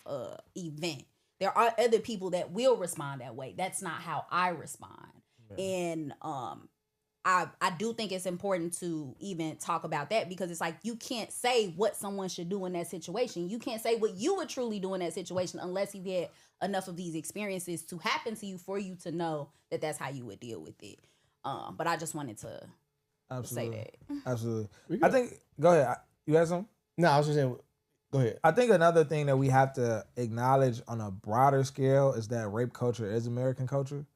event. There are other people that will respond that way. That's not how I respond. Yeah. And I do think it's important to even talk about that because it's like you can't say what someone should do in that situation. You can't say what you would truly do in that situation unless you've had enough of these experiences to happen to you for you to know that that's how you would deal with it. But I just wanted to Absolutely. say that. Absolutely. I think. Go ahead. You had something? No, I was just saying. Go ahead. I think another thing that we have to acknowledge on a broader scale is that rape culture is American culture.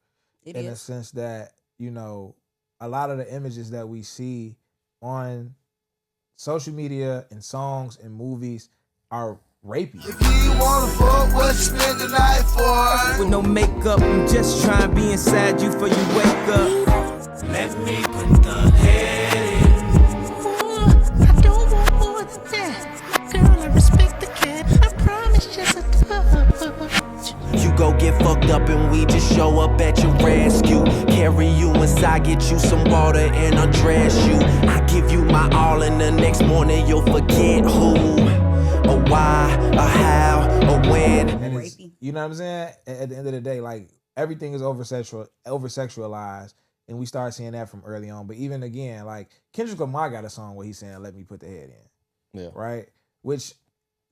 It in is. the sense that, you know, a lot of the images that we see on social media and songs and movies are rapey. If you wanna fuck, what you spend the night for? With no makeup, I'm just trying to be inside you before you wake up. Let me put the head in. I don't want more than that. Girl, I respect the cat. I promise just a touch. You go get fucked up and we just show up at your rescue. Carry you inside, get you some water and undress you. I give you my all and the next morning you'll forget who, or why, or how, or when. And it's, you know what I'm saying? At the end of the day, like, everything is over sexualized, and we start seeing that from early on. But even again, like, Kendrick Lamar got a song where he's saying, "Let me put the head in." Yeah. Right? Which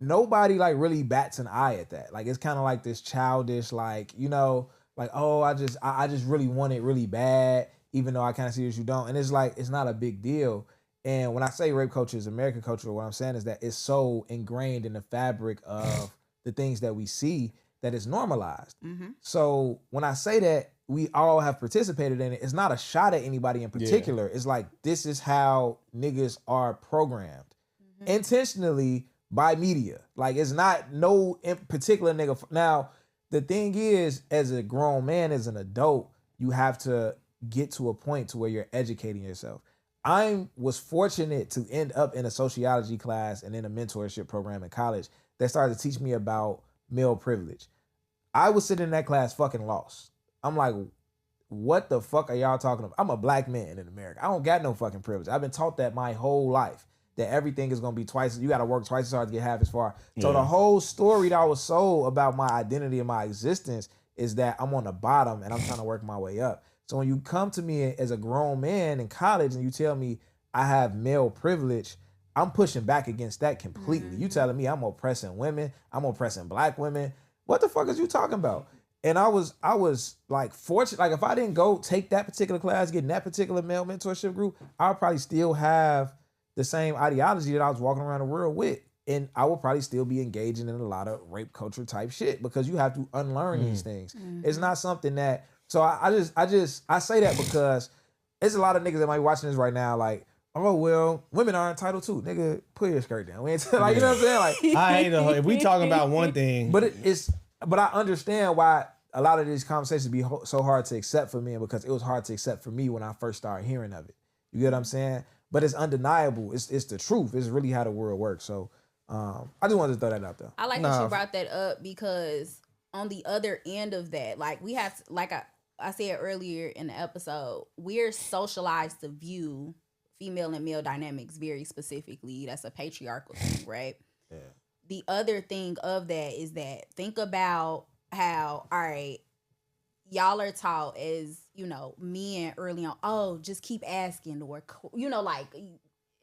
nobody like really bats an eye at that. Like, it's kind of like this childish, like, you know, like, oh, I just really want it really bad, even though I kind of see that you don't. And it's like, it's not a big deal. And when I say rape culture is American culture, what I'm saying is that it's so ingrained in the fabric of the things that we see that it's normalized. So when I say that we all have participated in it, it's not a shot at anybody in particular. It's like, this is how niggas are programmed intentionally by media. Like, it's not no in particular nigga. Now, the thing is, as a grown man, as an adult, you have to get to a point to where you're educating yourself. I was fortunate to end up in a sociology class and in a mentorship program in college that started to teach me about male privilege. I was sitting in that class fucking lost. I'm like, what the fuck are y'all talking about? I'm a black man in America. I don't got no fucking privilege. I've been taught that my whole life, that everything is going to be you got to work twice as hard to get half as far. So the whole story that I was sold about my identity and my existence is that I'm on the bottom and I'm trying to work my way up. So when you come to me as a grown man in college and you tell me I have male privilege, I'm pushing back against that completely. You telling me I'm oppressing women, I'm oppressing black women. What the fuck is you talking about? And I was like fortunate. Like, if I didn't go take that particular class, get in that particular male mentorship group, I would probably still have the same ideology that I was walking around the world with. And I would probably still be engaging in a lot of rape culture type shit, because you have to unlearn these things. It's not something that, so I say that because there's a lot of niggas that might be watching this right now, like, oh, well, women are entitled too. Nigga, put your skirt down. We ain't like, you know what I'm saying? Like, I hate if we talking about one thing, but but I understand why a lot of these conversations be so hard to accept for me, because it was hard to accept for me when I first started hearing of it. You get what I'm saying? But it's undeniable. It's the truth. It's really how the world works. So I just wanted to throw that out there. I like that you brought that up, because on the other end of that, like, we have to, like I said earlier in the episode, we're socialized to view female and male dynamics very specifically. That's a patriarchal thing, right? Yeah. The other thing of that is that, think about how, all right, y'all are taught as, you know, men early on, oh, just keep asking, or, you know, like,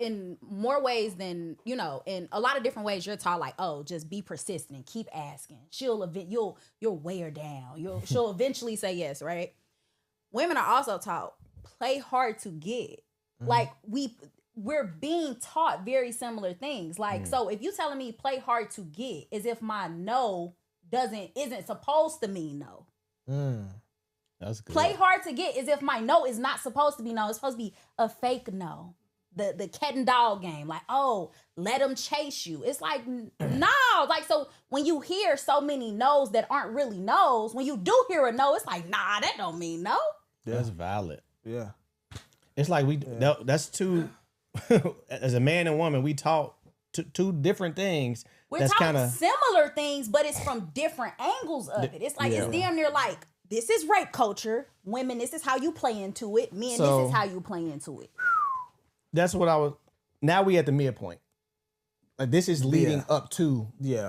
in more ways than, you know, in a lot of different ways, you're taught, like, oh, just be persistent, keep asking. You'll wear her down. She'll eventually say yes, right? Women are also taught, play hard to get. Like, we're being taught very similar things. Like, so if you telling me play hard to get, as if my no isn't supposed to mean no. That's good. Play hard to get as if my no is not supposed to be no. It's supposed to be a fake no. The cat and dog game. Like, oh, let them chase you. It's like, no. Like, so when you hear so many no's that aren't really no's, when you do hear a no, it's like, nah, that don't mean no. That's valid. Yeah. It's like that's two, as a man and woman, we taught two different things. We're that's talking kinda similar things, but it's from different angles of it. It's like, it's damn near like, this is rape culture. Women, this is how you play into it. Men, So- this is how you play into it. That's what I was. Now we at the midpoint. Like, this is leading up to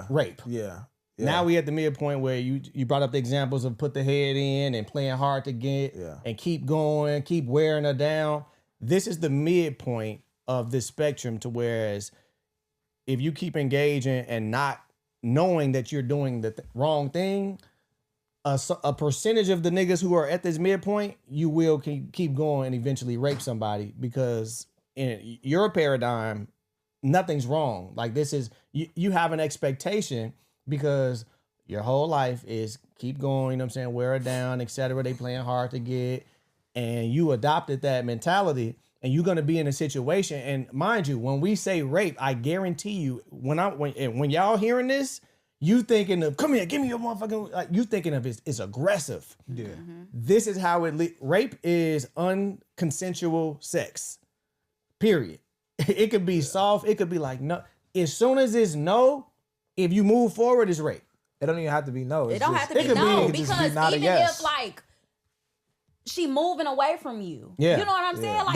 rape. Yeah. Now we at the midpoint where you brought up the examples of put the head in and playing hard to get and keep going, keep wearing her down. This is the midpoint of this spectrum, to whereas if you keep engaging and not knowing that you're doing the wrong thing, a percentage of the niggas who are at this midpoint, you will keep going and eventually rape somebody because in your paradigm, nothing's wrong. Like this is you have an expectation because your whole life is keep going, you know what I'm saying, wear it down, etc. They playing hard to get, and you adopted that mentality, and you're gonna be in a situation. And mind you, when we say rape, I guarantee you, when y'all hearing this, you thinking of come here, give me your motherfucking. Like, you thinking of it's aggressive. Yeah. This is how rape is unconsensual sex. Period. It could be soft. It could be like no. As soon as it's no, if you move forward, it's rape. It don't even have to be no. It don't have to be no because even if like she moving away from you, you know what I'm saying? Like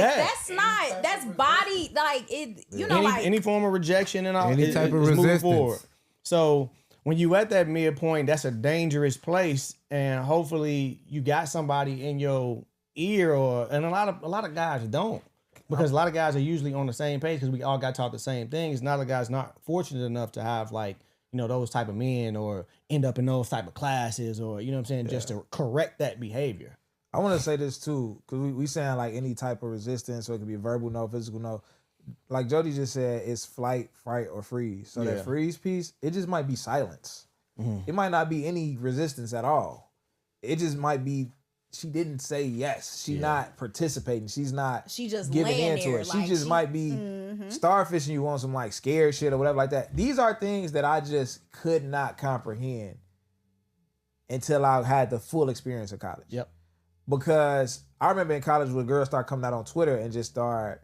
that's body like it. You know, like any form of rejection and all. Any type of resistance. So when you at that midpoint, that's a dangerous place, and hopefully you got somebody in your ear, and a lot of guys don't. Because a lot of guys are usually on the same page because we all got taught the same things. Not a guy's not fortunate enough to have like, you know, those type of men or end up in those type of classes or, you know what I'm saying, just to correct that behavior. I want to say this too, because we saying like any type of resistance, so it could be verbal no, physical no. Like Jody just said, it's flight, fight, or freeze. So that freeze piece, it just might be silence. It might not be any resistance at all. It just might be she didn't say yes. She not participating. She's not she just giving into it. Like she just might be starfishing you on some like scared shit or whatever like that. These are things that I just could not comprehend until I had the full experience of college. Yep. Because I remember in college when girls start coming out on Twitter and just start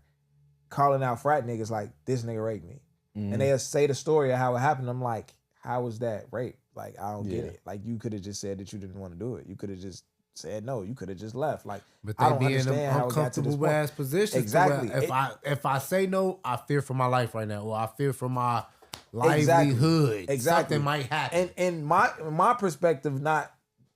calling out frat niggas like, this nigga raped me. And they'll say the story of how it happened. I'm like, how was that rape? Like, I don't get it. Like, you could have just said that you didn't want to do it. You could have just said no. You could have just left. Like, but I don't be in understand how it got to this point. Ass position. Exactly. If I say no, I fear for my life right now, or I fear for my livelihood. Exactly. Something might happen. And my perspective, not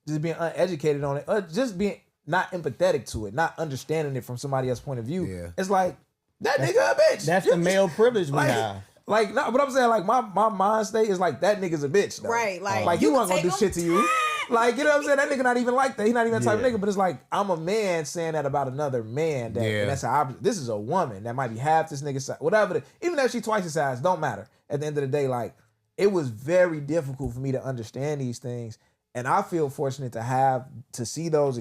just being uneducated on it, just being not empathetic to it, not understanding it from somebody else's point of view. Yeah. It's like that nigga a bitch. That's the male privilege we have. Like, no, but I'm saying, like, my mind state is like, that nigga's a bitch, though. Right, like he wasn't gonna do shit to you. Like, you know what I'm saying? That nigga not even like that. He not even that type of nigga, but it's like, I'm a man saying that about another man. And that's how this is a woman that might be half this nigga's size, whatever. Even if she twice his size, don't matter. At the end of the day, like, it was very difficult for me to understand these things. And I feel fortunate to see those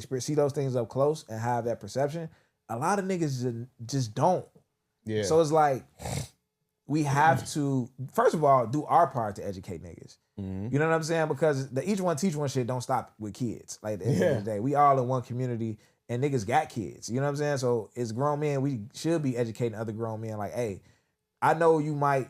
things up close and have that perception. A lot of niggas just don't. Yeah. So it's like, we have to, first of all, do our part to educate niggas. You know what I'm saying? Because the each one teach one shit don't stop with kids. Like, at the end of the day, we all in one community and niggas got kids. You know what I'm saying? So as grown men, we should be educating other grown men. Like, hey, I know you might,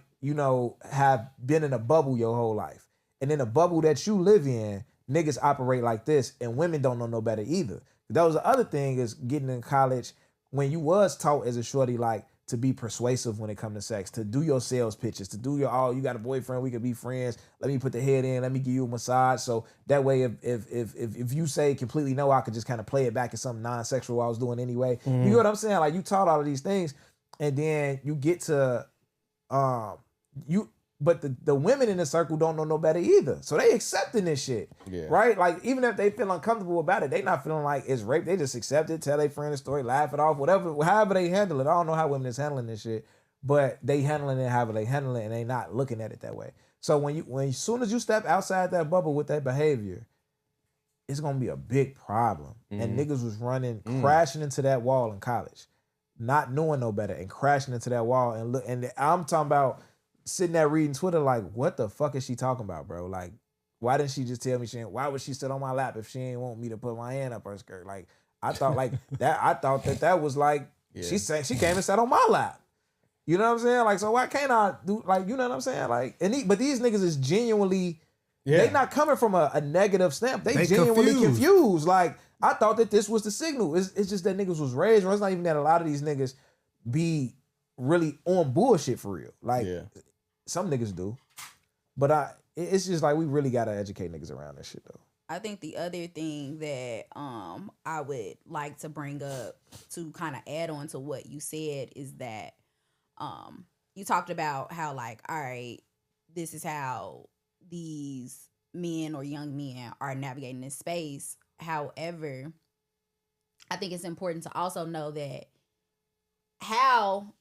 have been in a bubble your whole life. And in the bubble that you live in, niggas operate like this, and women don't know no better either. That was the other thing is getting in college when you was taught as a shorty, like, to be persuasive when it comes to sex, to do your sales pitches, to do your, you got a boyfriend, we could be friends, let me put the head in, let me give you a massage. So that way, if you say completely no, I could just kind of play it back as something non-sexual I was doing anyway. You know what I'm saying? Like, you taught all of these things, and then you get to, but the women in the circle don't know no better either. So they accepting this shit, right? Like, even if they feel uncomfortable about it, they not feeling like it's rape. They just accept it, tell their friend a story, laugh it off, whatever, however they handle it. I don't know how women is handling this shit, but they handling it however they handle it, and they not looking at it that way. So when as soon as you step outside that bubble with that behavior, it's gonna be a big problem. And niggas was running, crashing into that wall in college, not knowing no better, and crashing into that wall. And I'm talking about sitting there reading Twitter like, what the fuck is she talking about, bro? Like, why didn't she just tell me why would she sit on my lap if she ain't want me to put my hand up her skirt? Like, I thought like that. I thought that was like, she came and sat on my lap. You know what I'm saying? Like, so why can't I do, like, you know what I'm saying? Like, but these niggas is genuinely, they not coming from a negative stamp. They genuinely confused. Like, I thought that this was the signal. It's just that niggas was raised, or it's not even that a lot of these niggas be really on bullshit for real. Like, some niggas do, but it's just like we really gotta educate niggas around this shit though. I think the other thing that I would like to bring up to kind of add on to what you said is that you talked about how, like, all right, this is how these men or young men are navigating this space. However, I think it's important to also know that how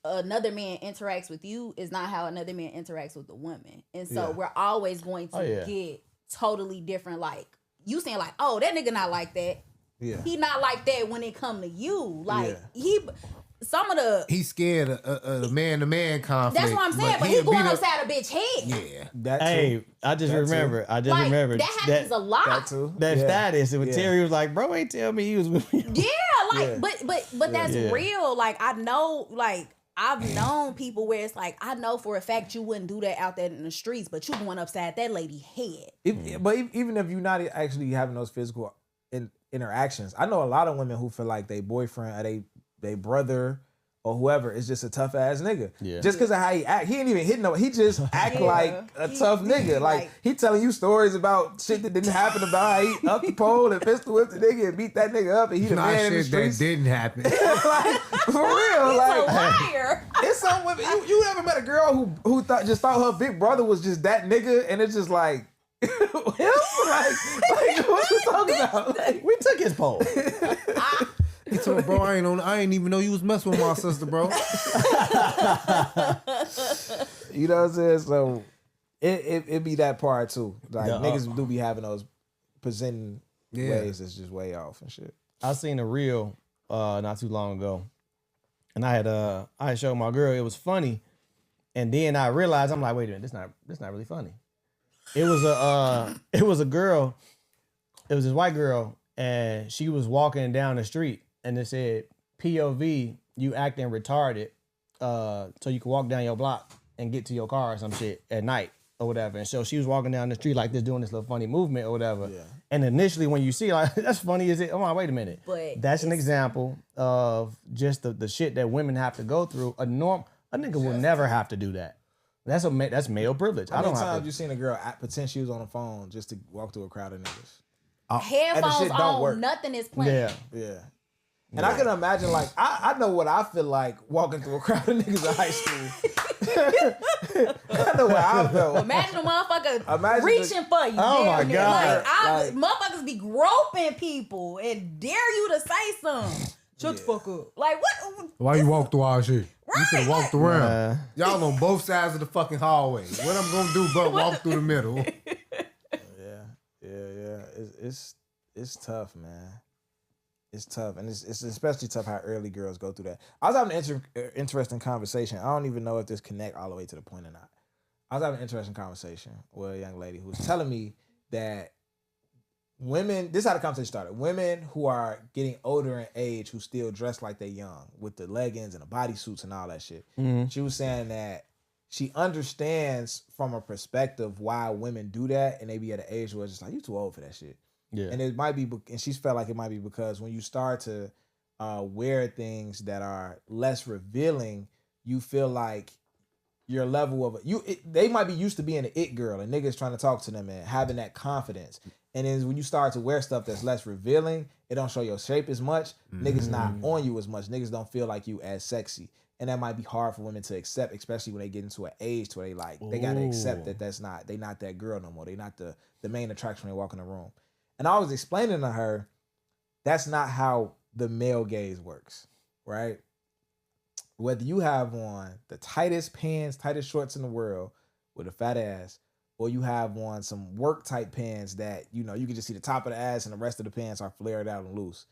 another man interacts with you is not how another man interacts with a woman. And so we're always going to get totally different. Like, you saying like, oh, that nigga not like that. Yeah. He not like that when it come to you. Like, he's scared of the man-to-man conflict. That's what I'm saying, but he going upside a bitch head. Yeah. I just remembered. That happens a lot. That too. That status. And when Terry was like, bro, ain't tell me he was with me. Yeah, but that's real. Like, I know, like, I've known people where it's like, I know for a fact you wouldn't do that out there in the streets, but you going upside that lady head. But even if you're not actually having those physical interactions, I know a lot of women who feel like they boyfriend or they brother or whoever is just a tough ass nigga. Yeah. Just because of how he act. He ain't even hitting no. He just act like a tough nigga. Like, he telling you stories about shit that didn't happen, about how he up the pole and pistol whipped the nigga and beat that nigga up and he the man in the streets. That didn't happen. Like, for real. He's like, a liar. It's some women. You ever met a girl who thought her big brother was just that nigga, and it's just like, him? like what you talking about? Like, we took his pole. He told me, bro, I ain't even know you was messing with my sister, bro. You know what I'm saying? So it be that part too. Like, niggas do be having those presenting ways that's just way off and shit. I seen a reel not too long ago, and I had showed my girl. It was funny, and then I realized, I'm like, wait a minute, this not really funny. It was a girl. It was this white girl, and she was walking down the street, and it said, POV, you acting retarded, so you can walk down your block and get to your car or some shit at night or whatever. And so she was walking down the street like this, doing this little funny movement or whatever. Yeah. And initially when you see like, that's funny, is it? Oh, wait a minute. But that's an example of just the shit that women have to go through. A nigga will never have to do that. That's male privilege. How many times you seen a girl pretend she was on the phone just to walk through a crowd of niggas? Headphones on, nothing is playing. Yeah. And I can imagine, like, I know what I feel like walking through a crowd of niggas in high school. I know what I felt. Imagine a motherfucker reaching for you. Oh my God. Like, motherfuckers be groping people and dare you to say something. Shut the fuck up. Like, what? Why you walk through our shit? Right, you could have walked around. Y'all on both sides of the fucking hallway. What I'm gonna do but walk through the middle. Yeah. It's tough, man. It's tough, and it's especially tough how early girls go through that. I was having an interesting conversation. I don't even know if this connect all the way to the point or not. I was having an interesting conversation with a young lady who was telling me that women, this is how the conversation started, women who are getting older in age who still dress like they young with the leggings and the bodysuits and all that shit. Mm-hmm. She was saying that she understands from a perspective why women do that, and they be at an age where it's just like, you too old for that shit. Yeah. And it might be, and she's felt like it might be because when you start to wear things that are less revealing, you feel like your level of they might be used to being an it girl and niggas trying to talk to them and having that confidence. And then when you start to wear stuff that's less revealing, it don't show your shape as much. Mm-hmm. Niggas not on you as much. Niggas don't feel like you as sexy. And that might be hard for women to accept, especially when they get into an age where they got to accept that they not that girl no more. They not the main attraction when they walk in the room. And I was explaining to her, that's not how the male gaze works, right? Whether you have on the tightest pants, tightest shorts in the world with a fat ass, or you have on some work type pants that, you know, you can just see the top of the ass and the rest of the pants are flared out and loose.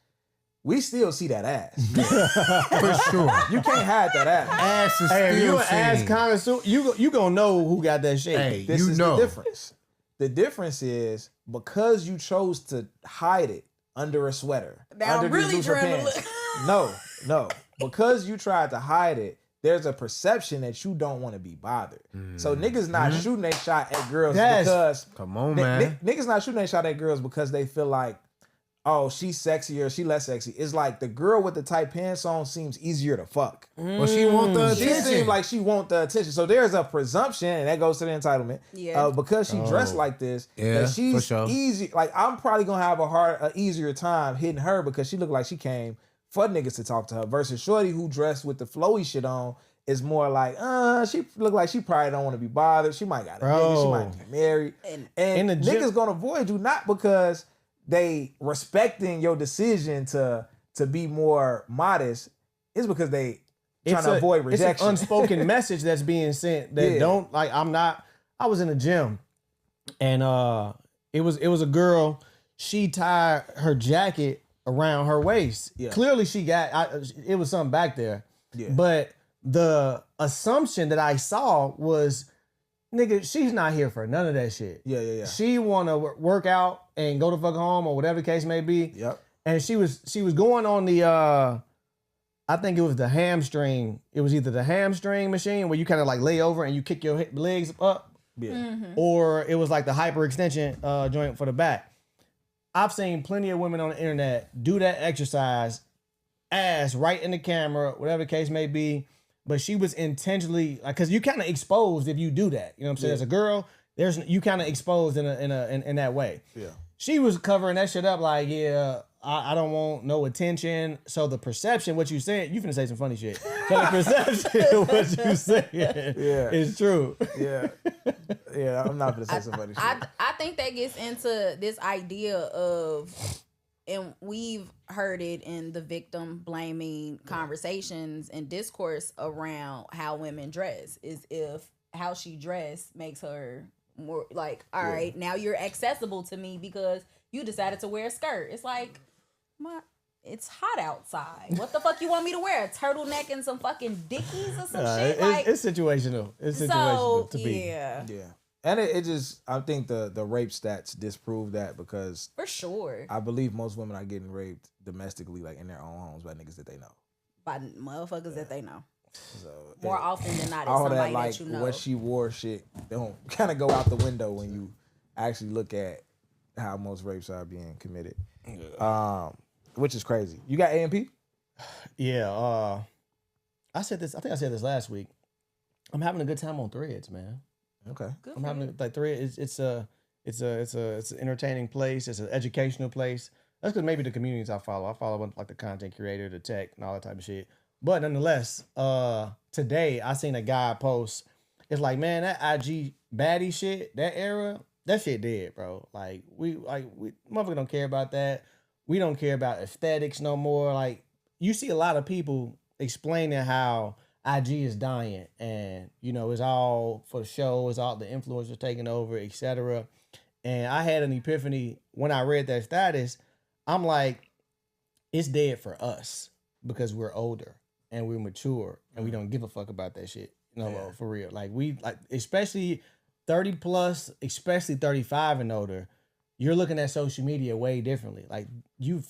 We still see that ass. For sure. You can't hide that ass. Ass is if still you an ass connoisseur, you gonna know who got that shape. Hey, this is the difference. The difference is because you chose to hide it under a sweater, now under really these looser pants. No. Because you tried to hide it, there's a perception that you don't want to be bothered. So niggas not shooting their shot at girls because come on, man. Niggas not shooting their shot at girls because they feel like, oh, she's sexy or she less sexy. It's like the girl with the tight pants on seems easier to fuck. Well, she want the attention. She seems like she want the attention. So there's a presumption, and that goes to the entitlement. Yeah. Because she dressed like this, that she's easy. Like, I'm probably gonna have a easier time hitting her because she looked like she came for niggas to talk to her versus shorty who dressed with the flowy shit on it's more like, she look like she probably don't want to be bothered. She might got a nigga, she might be married. And in the niggas gym- gonna avoid you not because they respecting your decision to be more modest. It's because they trying to avoid rejection. It's an unspoken message that's being sent that don't like. I was in the gym, and it was a girl. She tied her jacket around her waist. Yeah. Clearly, she got it was something back there. Yeah. But the assumption that I saw was, nigga, she's not here for none of that shit. Yeah. She want to work out and go to fuck home or whatever the case may be. Yep. And she was going on the I think it was the hamstring. It was either the hamstring machine where you kind of like lay over and you kick your legs up, or it was like the hyperextension joint for the back. I've seen plenty of women on the internet do that exercise, ass right in the camera, whatever the case may be. But she was intentionally like, because you kind of exposed if you do that. You know what I'm saying? As a girl, you kind of exposed in that way. Yeah. She was covering that shit up like, I don't want no attention. So the perception, what you saying, you finna say some funny shit. So the perception, what you saying, is true. Yeah. I'm not gonna say some funny shit. I think that gets into this idea of, and we've heard it in the victim blaming conversations and discourse around how women dress, is if how she dressed makes her more like, all right, now you're accessible to me because you decided to wear a skirt. It's like, it's hot outside. What the fuck you want me to wear? A turtleneck and some fucking dickies or some shit? It's situational. It's situational to be. Yeah. And it just, I think the rape stats disprove that because For sure. I believe most women are getting raped domestically, like in their own homes by niggas that they know. By motherfuckers that they know. So More often than not, it's all somebody that like that you know. what she wore shit don't kind of go out the window when you actually look at how most rapes are being committed. Which is crazy. You got A&P? Yeah. I said this. I think I said this last week. I'm having a good time on Threads, man. Okay. Good I'm for having you. like Threads. It's an entertaining place. It's an educational place. That's because maybe the communities I follow. I follow like the content creator, the tech, and all that type of shit. But nonetheless, today I seen a guy post. It's like, man, that IG baddie shit, that era, that shit dead, bro. Like we motherfucker don't care about that. We don't care about aesthetics no more. Like you see a lot of people explaining how IG is dying and, it's all for the show. It's all the influencers taking over, etc. And I had an epiphany when I read that status. I'm like, it's dead for us because we're older and we're mature and we don't give a fuck about that shit. For real. Like especially 30 plus, especially 35 and older, you're looking at social media way differently. Like you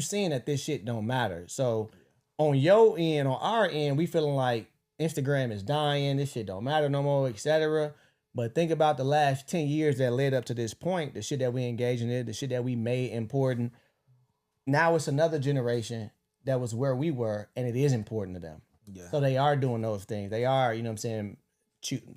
seeing that this shit don't matter. So on your end, on our end, we feeling like Instagram is dying. This shit don't matter no more, etc. But think about the last 10 years that led up to this point, the shit that we engaged in, the shit that we made important. Now it's another generation that was where we were, and it is important to them. Yeah. So they are doing those things. They are,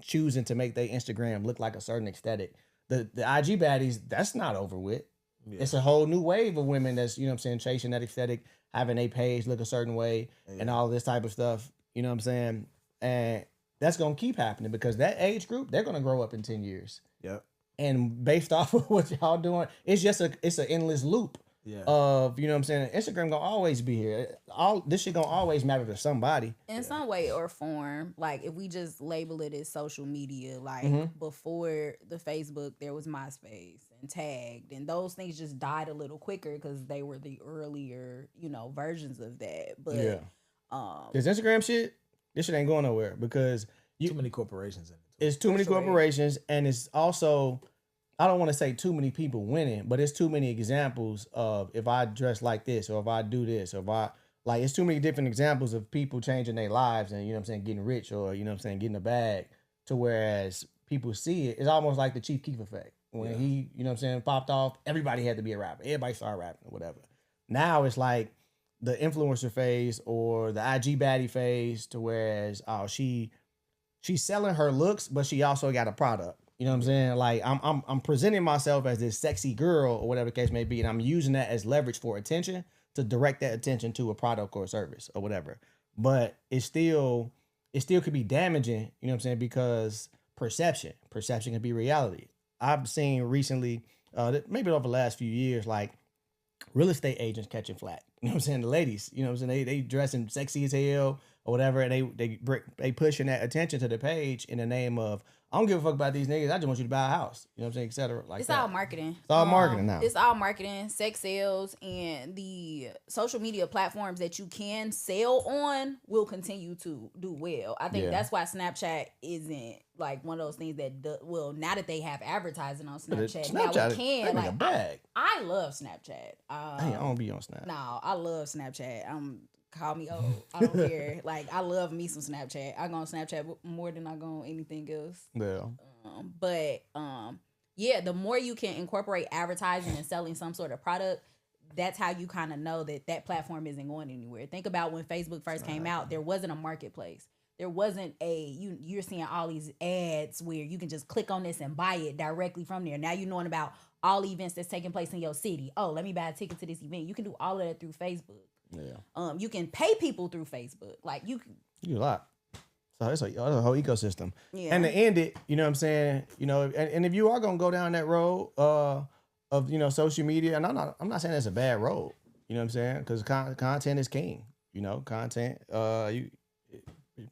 choosing to make their Instagram look like a certain aesthetic. The IG baddies, that's not over with. Yeah. It's a whole new wave of women that's, chasing that aesthetic, having a page look a certain way and all this type of stuff. You know what I'm saying? And that's going to keep happening because that age group, they're going to grow up in 10 years. Yep. And based off of what y'all doing, it's an endless loop of, Instagram going to always be here. All this shit going to always matter to somebody. In some way or form, like if we just label it as social media, like before the Facebook, there was MySpace and Tagged, and those things just died a little quicker because they were the earlier, versions of that. But this Instagram shit, this shit ain't going nowhere because too many corporations in it. It's too many corporations, and it's also, I don't want to say too many people winning, but it's too many examples of if I dress like this or if I do this or if I like, it's too many different examples of people changing their lives and getting rich or getting a bag, to whereas people see it. It's almost like the Chief Keef effect when he popped off. Everybody had to be a rapper. Everybody started rapping or whatever. Now it's like the influencer phase or the IG baddie phase, to whereas she's selling her looks, but she also got a product. You know what I'm saying? Like I'm presenting myself as this sexy girl or whatever the case may be, and I'm using that as leverage for attention to direct that attention to a product or a service or whatever. But it's still it still could be damaging, you know what I'm saying? Because perception can be reality. I've seen recently, maybe over the last few years, like real estate agents catching flack. You know what I'm saying? The ladies, you know what I'm saying? They dressing sexy as hell or whatever, and they pushing that attention to the page in the name of, I don't give a fuck about these niggas. I just want you to buy a house. You know what I'm saying? Et cetera. Like it's that. all marketing. It's all marketing now. It's all marketing, sex sales, and the social media platforms that you can sell on will continue to do well. I think that's why Snapchat isn't like one of those things that now that they have advertising on Snapchat, now it can. Like, a bag. I love Snapchat. I don't be on Snap. No, I love Snapchat. Call me old. I don't care. Like, I love me some Snapchat. I go on Snapchat more than I go on anything else. Yeah. Yeah, the more you can incorporate advertising and selling some sort of product, that's how you kind of know that platform isn't going anywhere. Think about when Facebook first came out, there wasn't a marketplace. There wasn't you're seeing all these ads where you can just click on this and buy it directly from there. Now you're knowing about all events that's taking place in your city. Oh, let me buy a ticket to this event. You can do all of that through Facebook. Yeah. You can pay people through Facebook. Like you do a lot. So it's a whole ecosystem. Yeah. And to end it, you know what I'm saying? You know, and if you are gonna go down that road of social media, and I'm not saying it's a bad road. You know what I'm saying? Because content is king. You know, content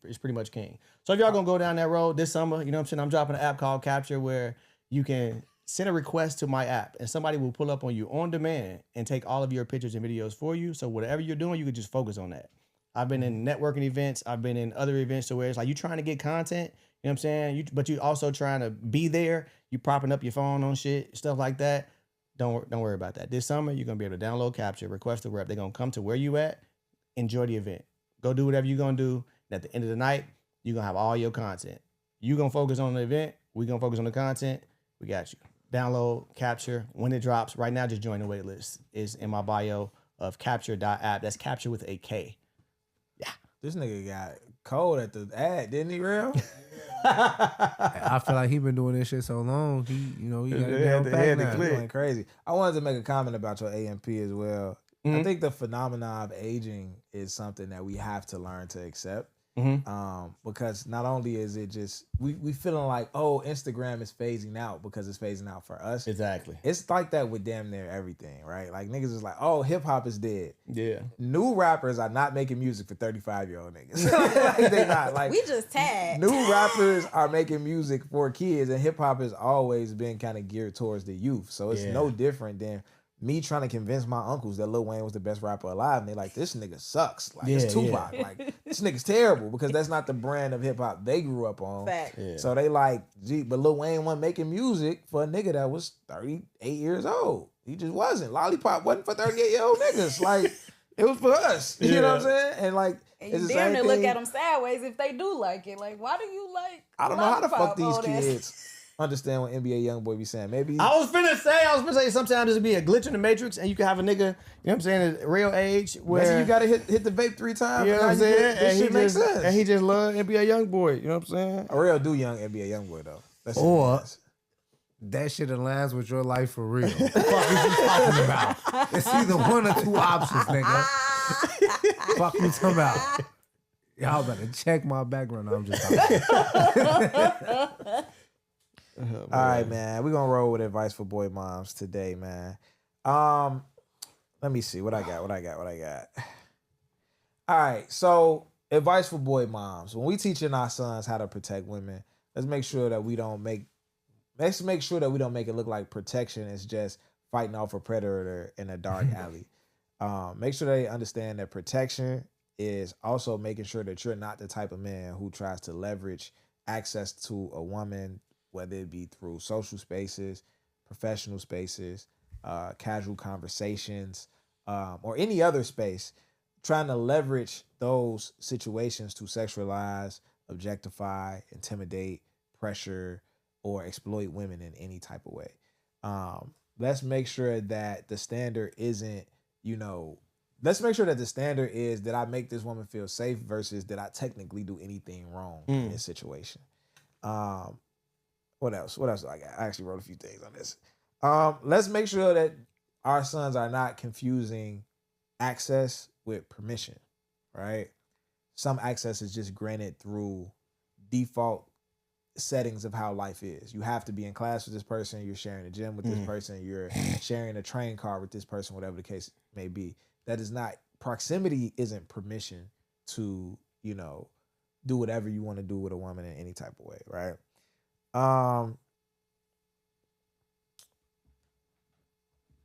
it's pretty much king. So if y'all gonna go down that road this summer, you know what I'm saying? I'm dropping an app called Capture where you can send a request to my app and somebody will pull up on you on demand and take all of your pictures and videos for you. So whatever you're doing, you can just focus on that. I've been in networking events. I've been in other events to where it's like you trying to get content, you know what I'm saying? But you also trying to be there. You propping up your phone on shit, stuff like that. Don't worry about that. This summer, you're going to be able to download Capture, request a rep. They're going to come to where you at, enjoy the event. Go do whatever you're going to do. And at the end of the night, you're going to have all your content. You're going to focus on the event. We're going to focus on the content. We got you. Download Capture when it drops. Right now, just join the wait list. It's in my bio of capture.app. That's Capture with a K. Yeah. This nigga got cold at the ad, didn't he, real? I feel like he been doing this shit so long. He got it down pat now. He's going crazy. I wanted to make a comment about your AMP as well. I think the phenomenon of aging is something that we have to learn to accept. Because not only is it just we feeling like, oh, Instagram is phasing out because it's phasing out for us. Exactly. It's like that with damn near everything, right? Like niggas is like, oh, hip hop is dead. Yeah. New rappers are not making music for 35-year-old niggas. Like, they not like we just tagged. New rappers are making music for kids, and hip hop has always been kind of geared towards the youth. So it's no different than me trying to convince my uncles that Lil Wayne was the best rapper alive, and they like, this nigga sucks. Like, it's Tupac. Like, this nigga's terrible because that's not the brand of hip hop they grew up on. Fact. Yeah. So they like, gee, but Lil Wayne wasn't making music for a nigga that was 38 years old. He just wasn't. Lollipop wasn't for 38-year-old niggas. Like, it was for us. You know what I'm saying? And like, and it's you the damn same near thing. look at them sideways if they do like it. Like, why do you like? I don't know how the fuck these Lollipop, kids understand what NBA Youngboy be saying. Maybe I was finna say sometimes there'll be a glitch in the matrix and you can have a nigga, you know what I'm saying, at real age where you gotta hit the vape 3 times. You know what I'm saying? This shit makes sense. And he just love NBA Youngboy, you know what I'm saying? A real do young NBA Youngboy though. That's Or it. that shit aligns with your life for real. What the fuck is you talking about? It's either one or two options, nigga. Fuck you talking about? Y'all better check my background. I'm just talking. All right, man. We're gonna roll with advice for boy moms today, man. Let me see what I got. All right, so advice for boy moms. When we teaching our sons how to protect women, let's make sure that we don't make it look like protection is just fighting off a predator in a dark alley. Make sure they understand that protection is also making sure that you're not the type of man who tries to leverage access to a woman, whether it be through social spaces, professional spaces, casual conversations, or any other space, trying to leverage those situations to sexualize, objectify, intimidate, pressure, or exploit women in any type of way. Let's make sure that the standard isn't, let's make sure that the standard is that I make this woman feel safe versus that I technically do anything wrong in this situation. What else? What else do I got? I actually wrote a few things on this. Let's make sure that our sons are not confusing access with permission, right? some access is just granted through default settings of how life is. You have to be in class with this person, you're sharing a gym with this person, you're sharing a train car with this person, whatever the case may be. That is not, proximity isn't permission to, you know, do whatever you want to do with a woman in any type of way, right?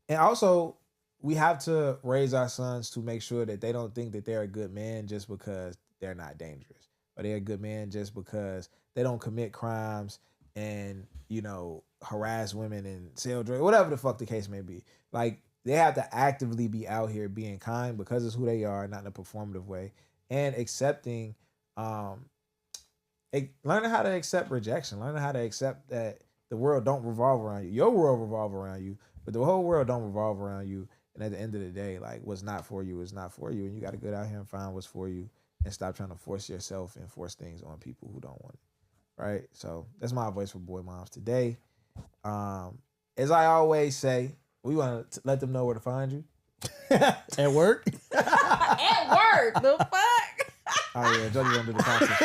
And also, we have to raise our sons to make sure that they don't think that they're a good man just because they're not dangerous, or they're a good man just because they don't commit crimes and, you know, harass women and sell drugs, whatever the fuck the case may be. Like, they have to actively be out here being kind because it's who they are, not in a performative way, and accepting, learning how to accept rejection, learning how to accept that the world don't revolve around you. Your world revolve around you, but the whole world don't revolve around you. And at the end of the day, like, what's not for you is not for you. And you got to get out here and find what's for you and stop trying to force yourself and force things on people who don't want it. Right? So that's my advice for boy moms today. As I always say, we want to let them know where to find you. At work? At work, the fuck? Oh yeah, Jody gonna do the content.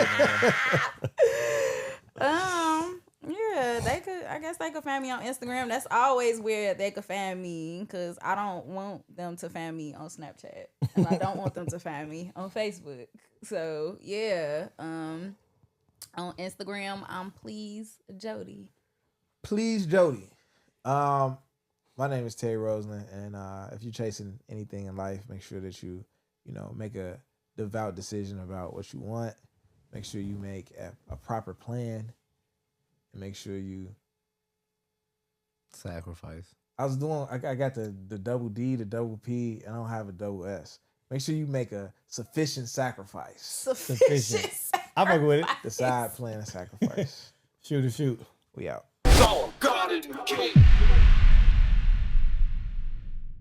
Yeah, they could. I guess they could find me on Instagram. That's always where they could find me, because I don't want them to find me on Snapchat, and I don't want them to find me on Facebook. So yeah, on Instagram, I'm Please Jody. Please Jody. My name is Terry Roseland, and if you're chasing anything in life, make sure that you know, make a devout decision about what you want. Make sure you make a proper plan, and make sure you sacrifice. I got the double D, the double P, and I don't have a double S. Make sure you make a sufficient sacrifice. Sufficient. I fuck with it. The side plan of sacrifice. Shoot. We out. So God in the king.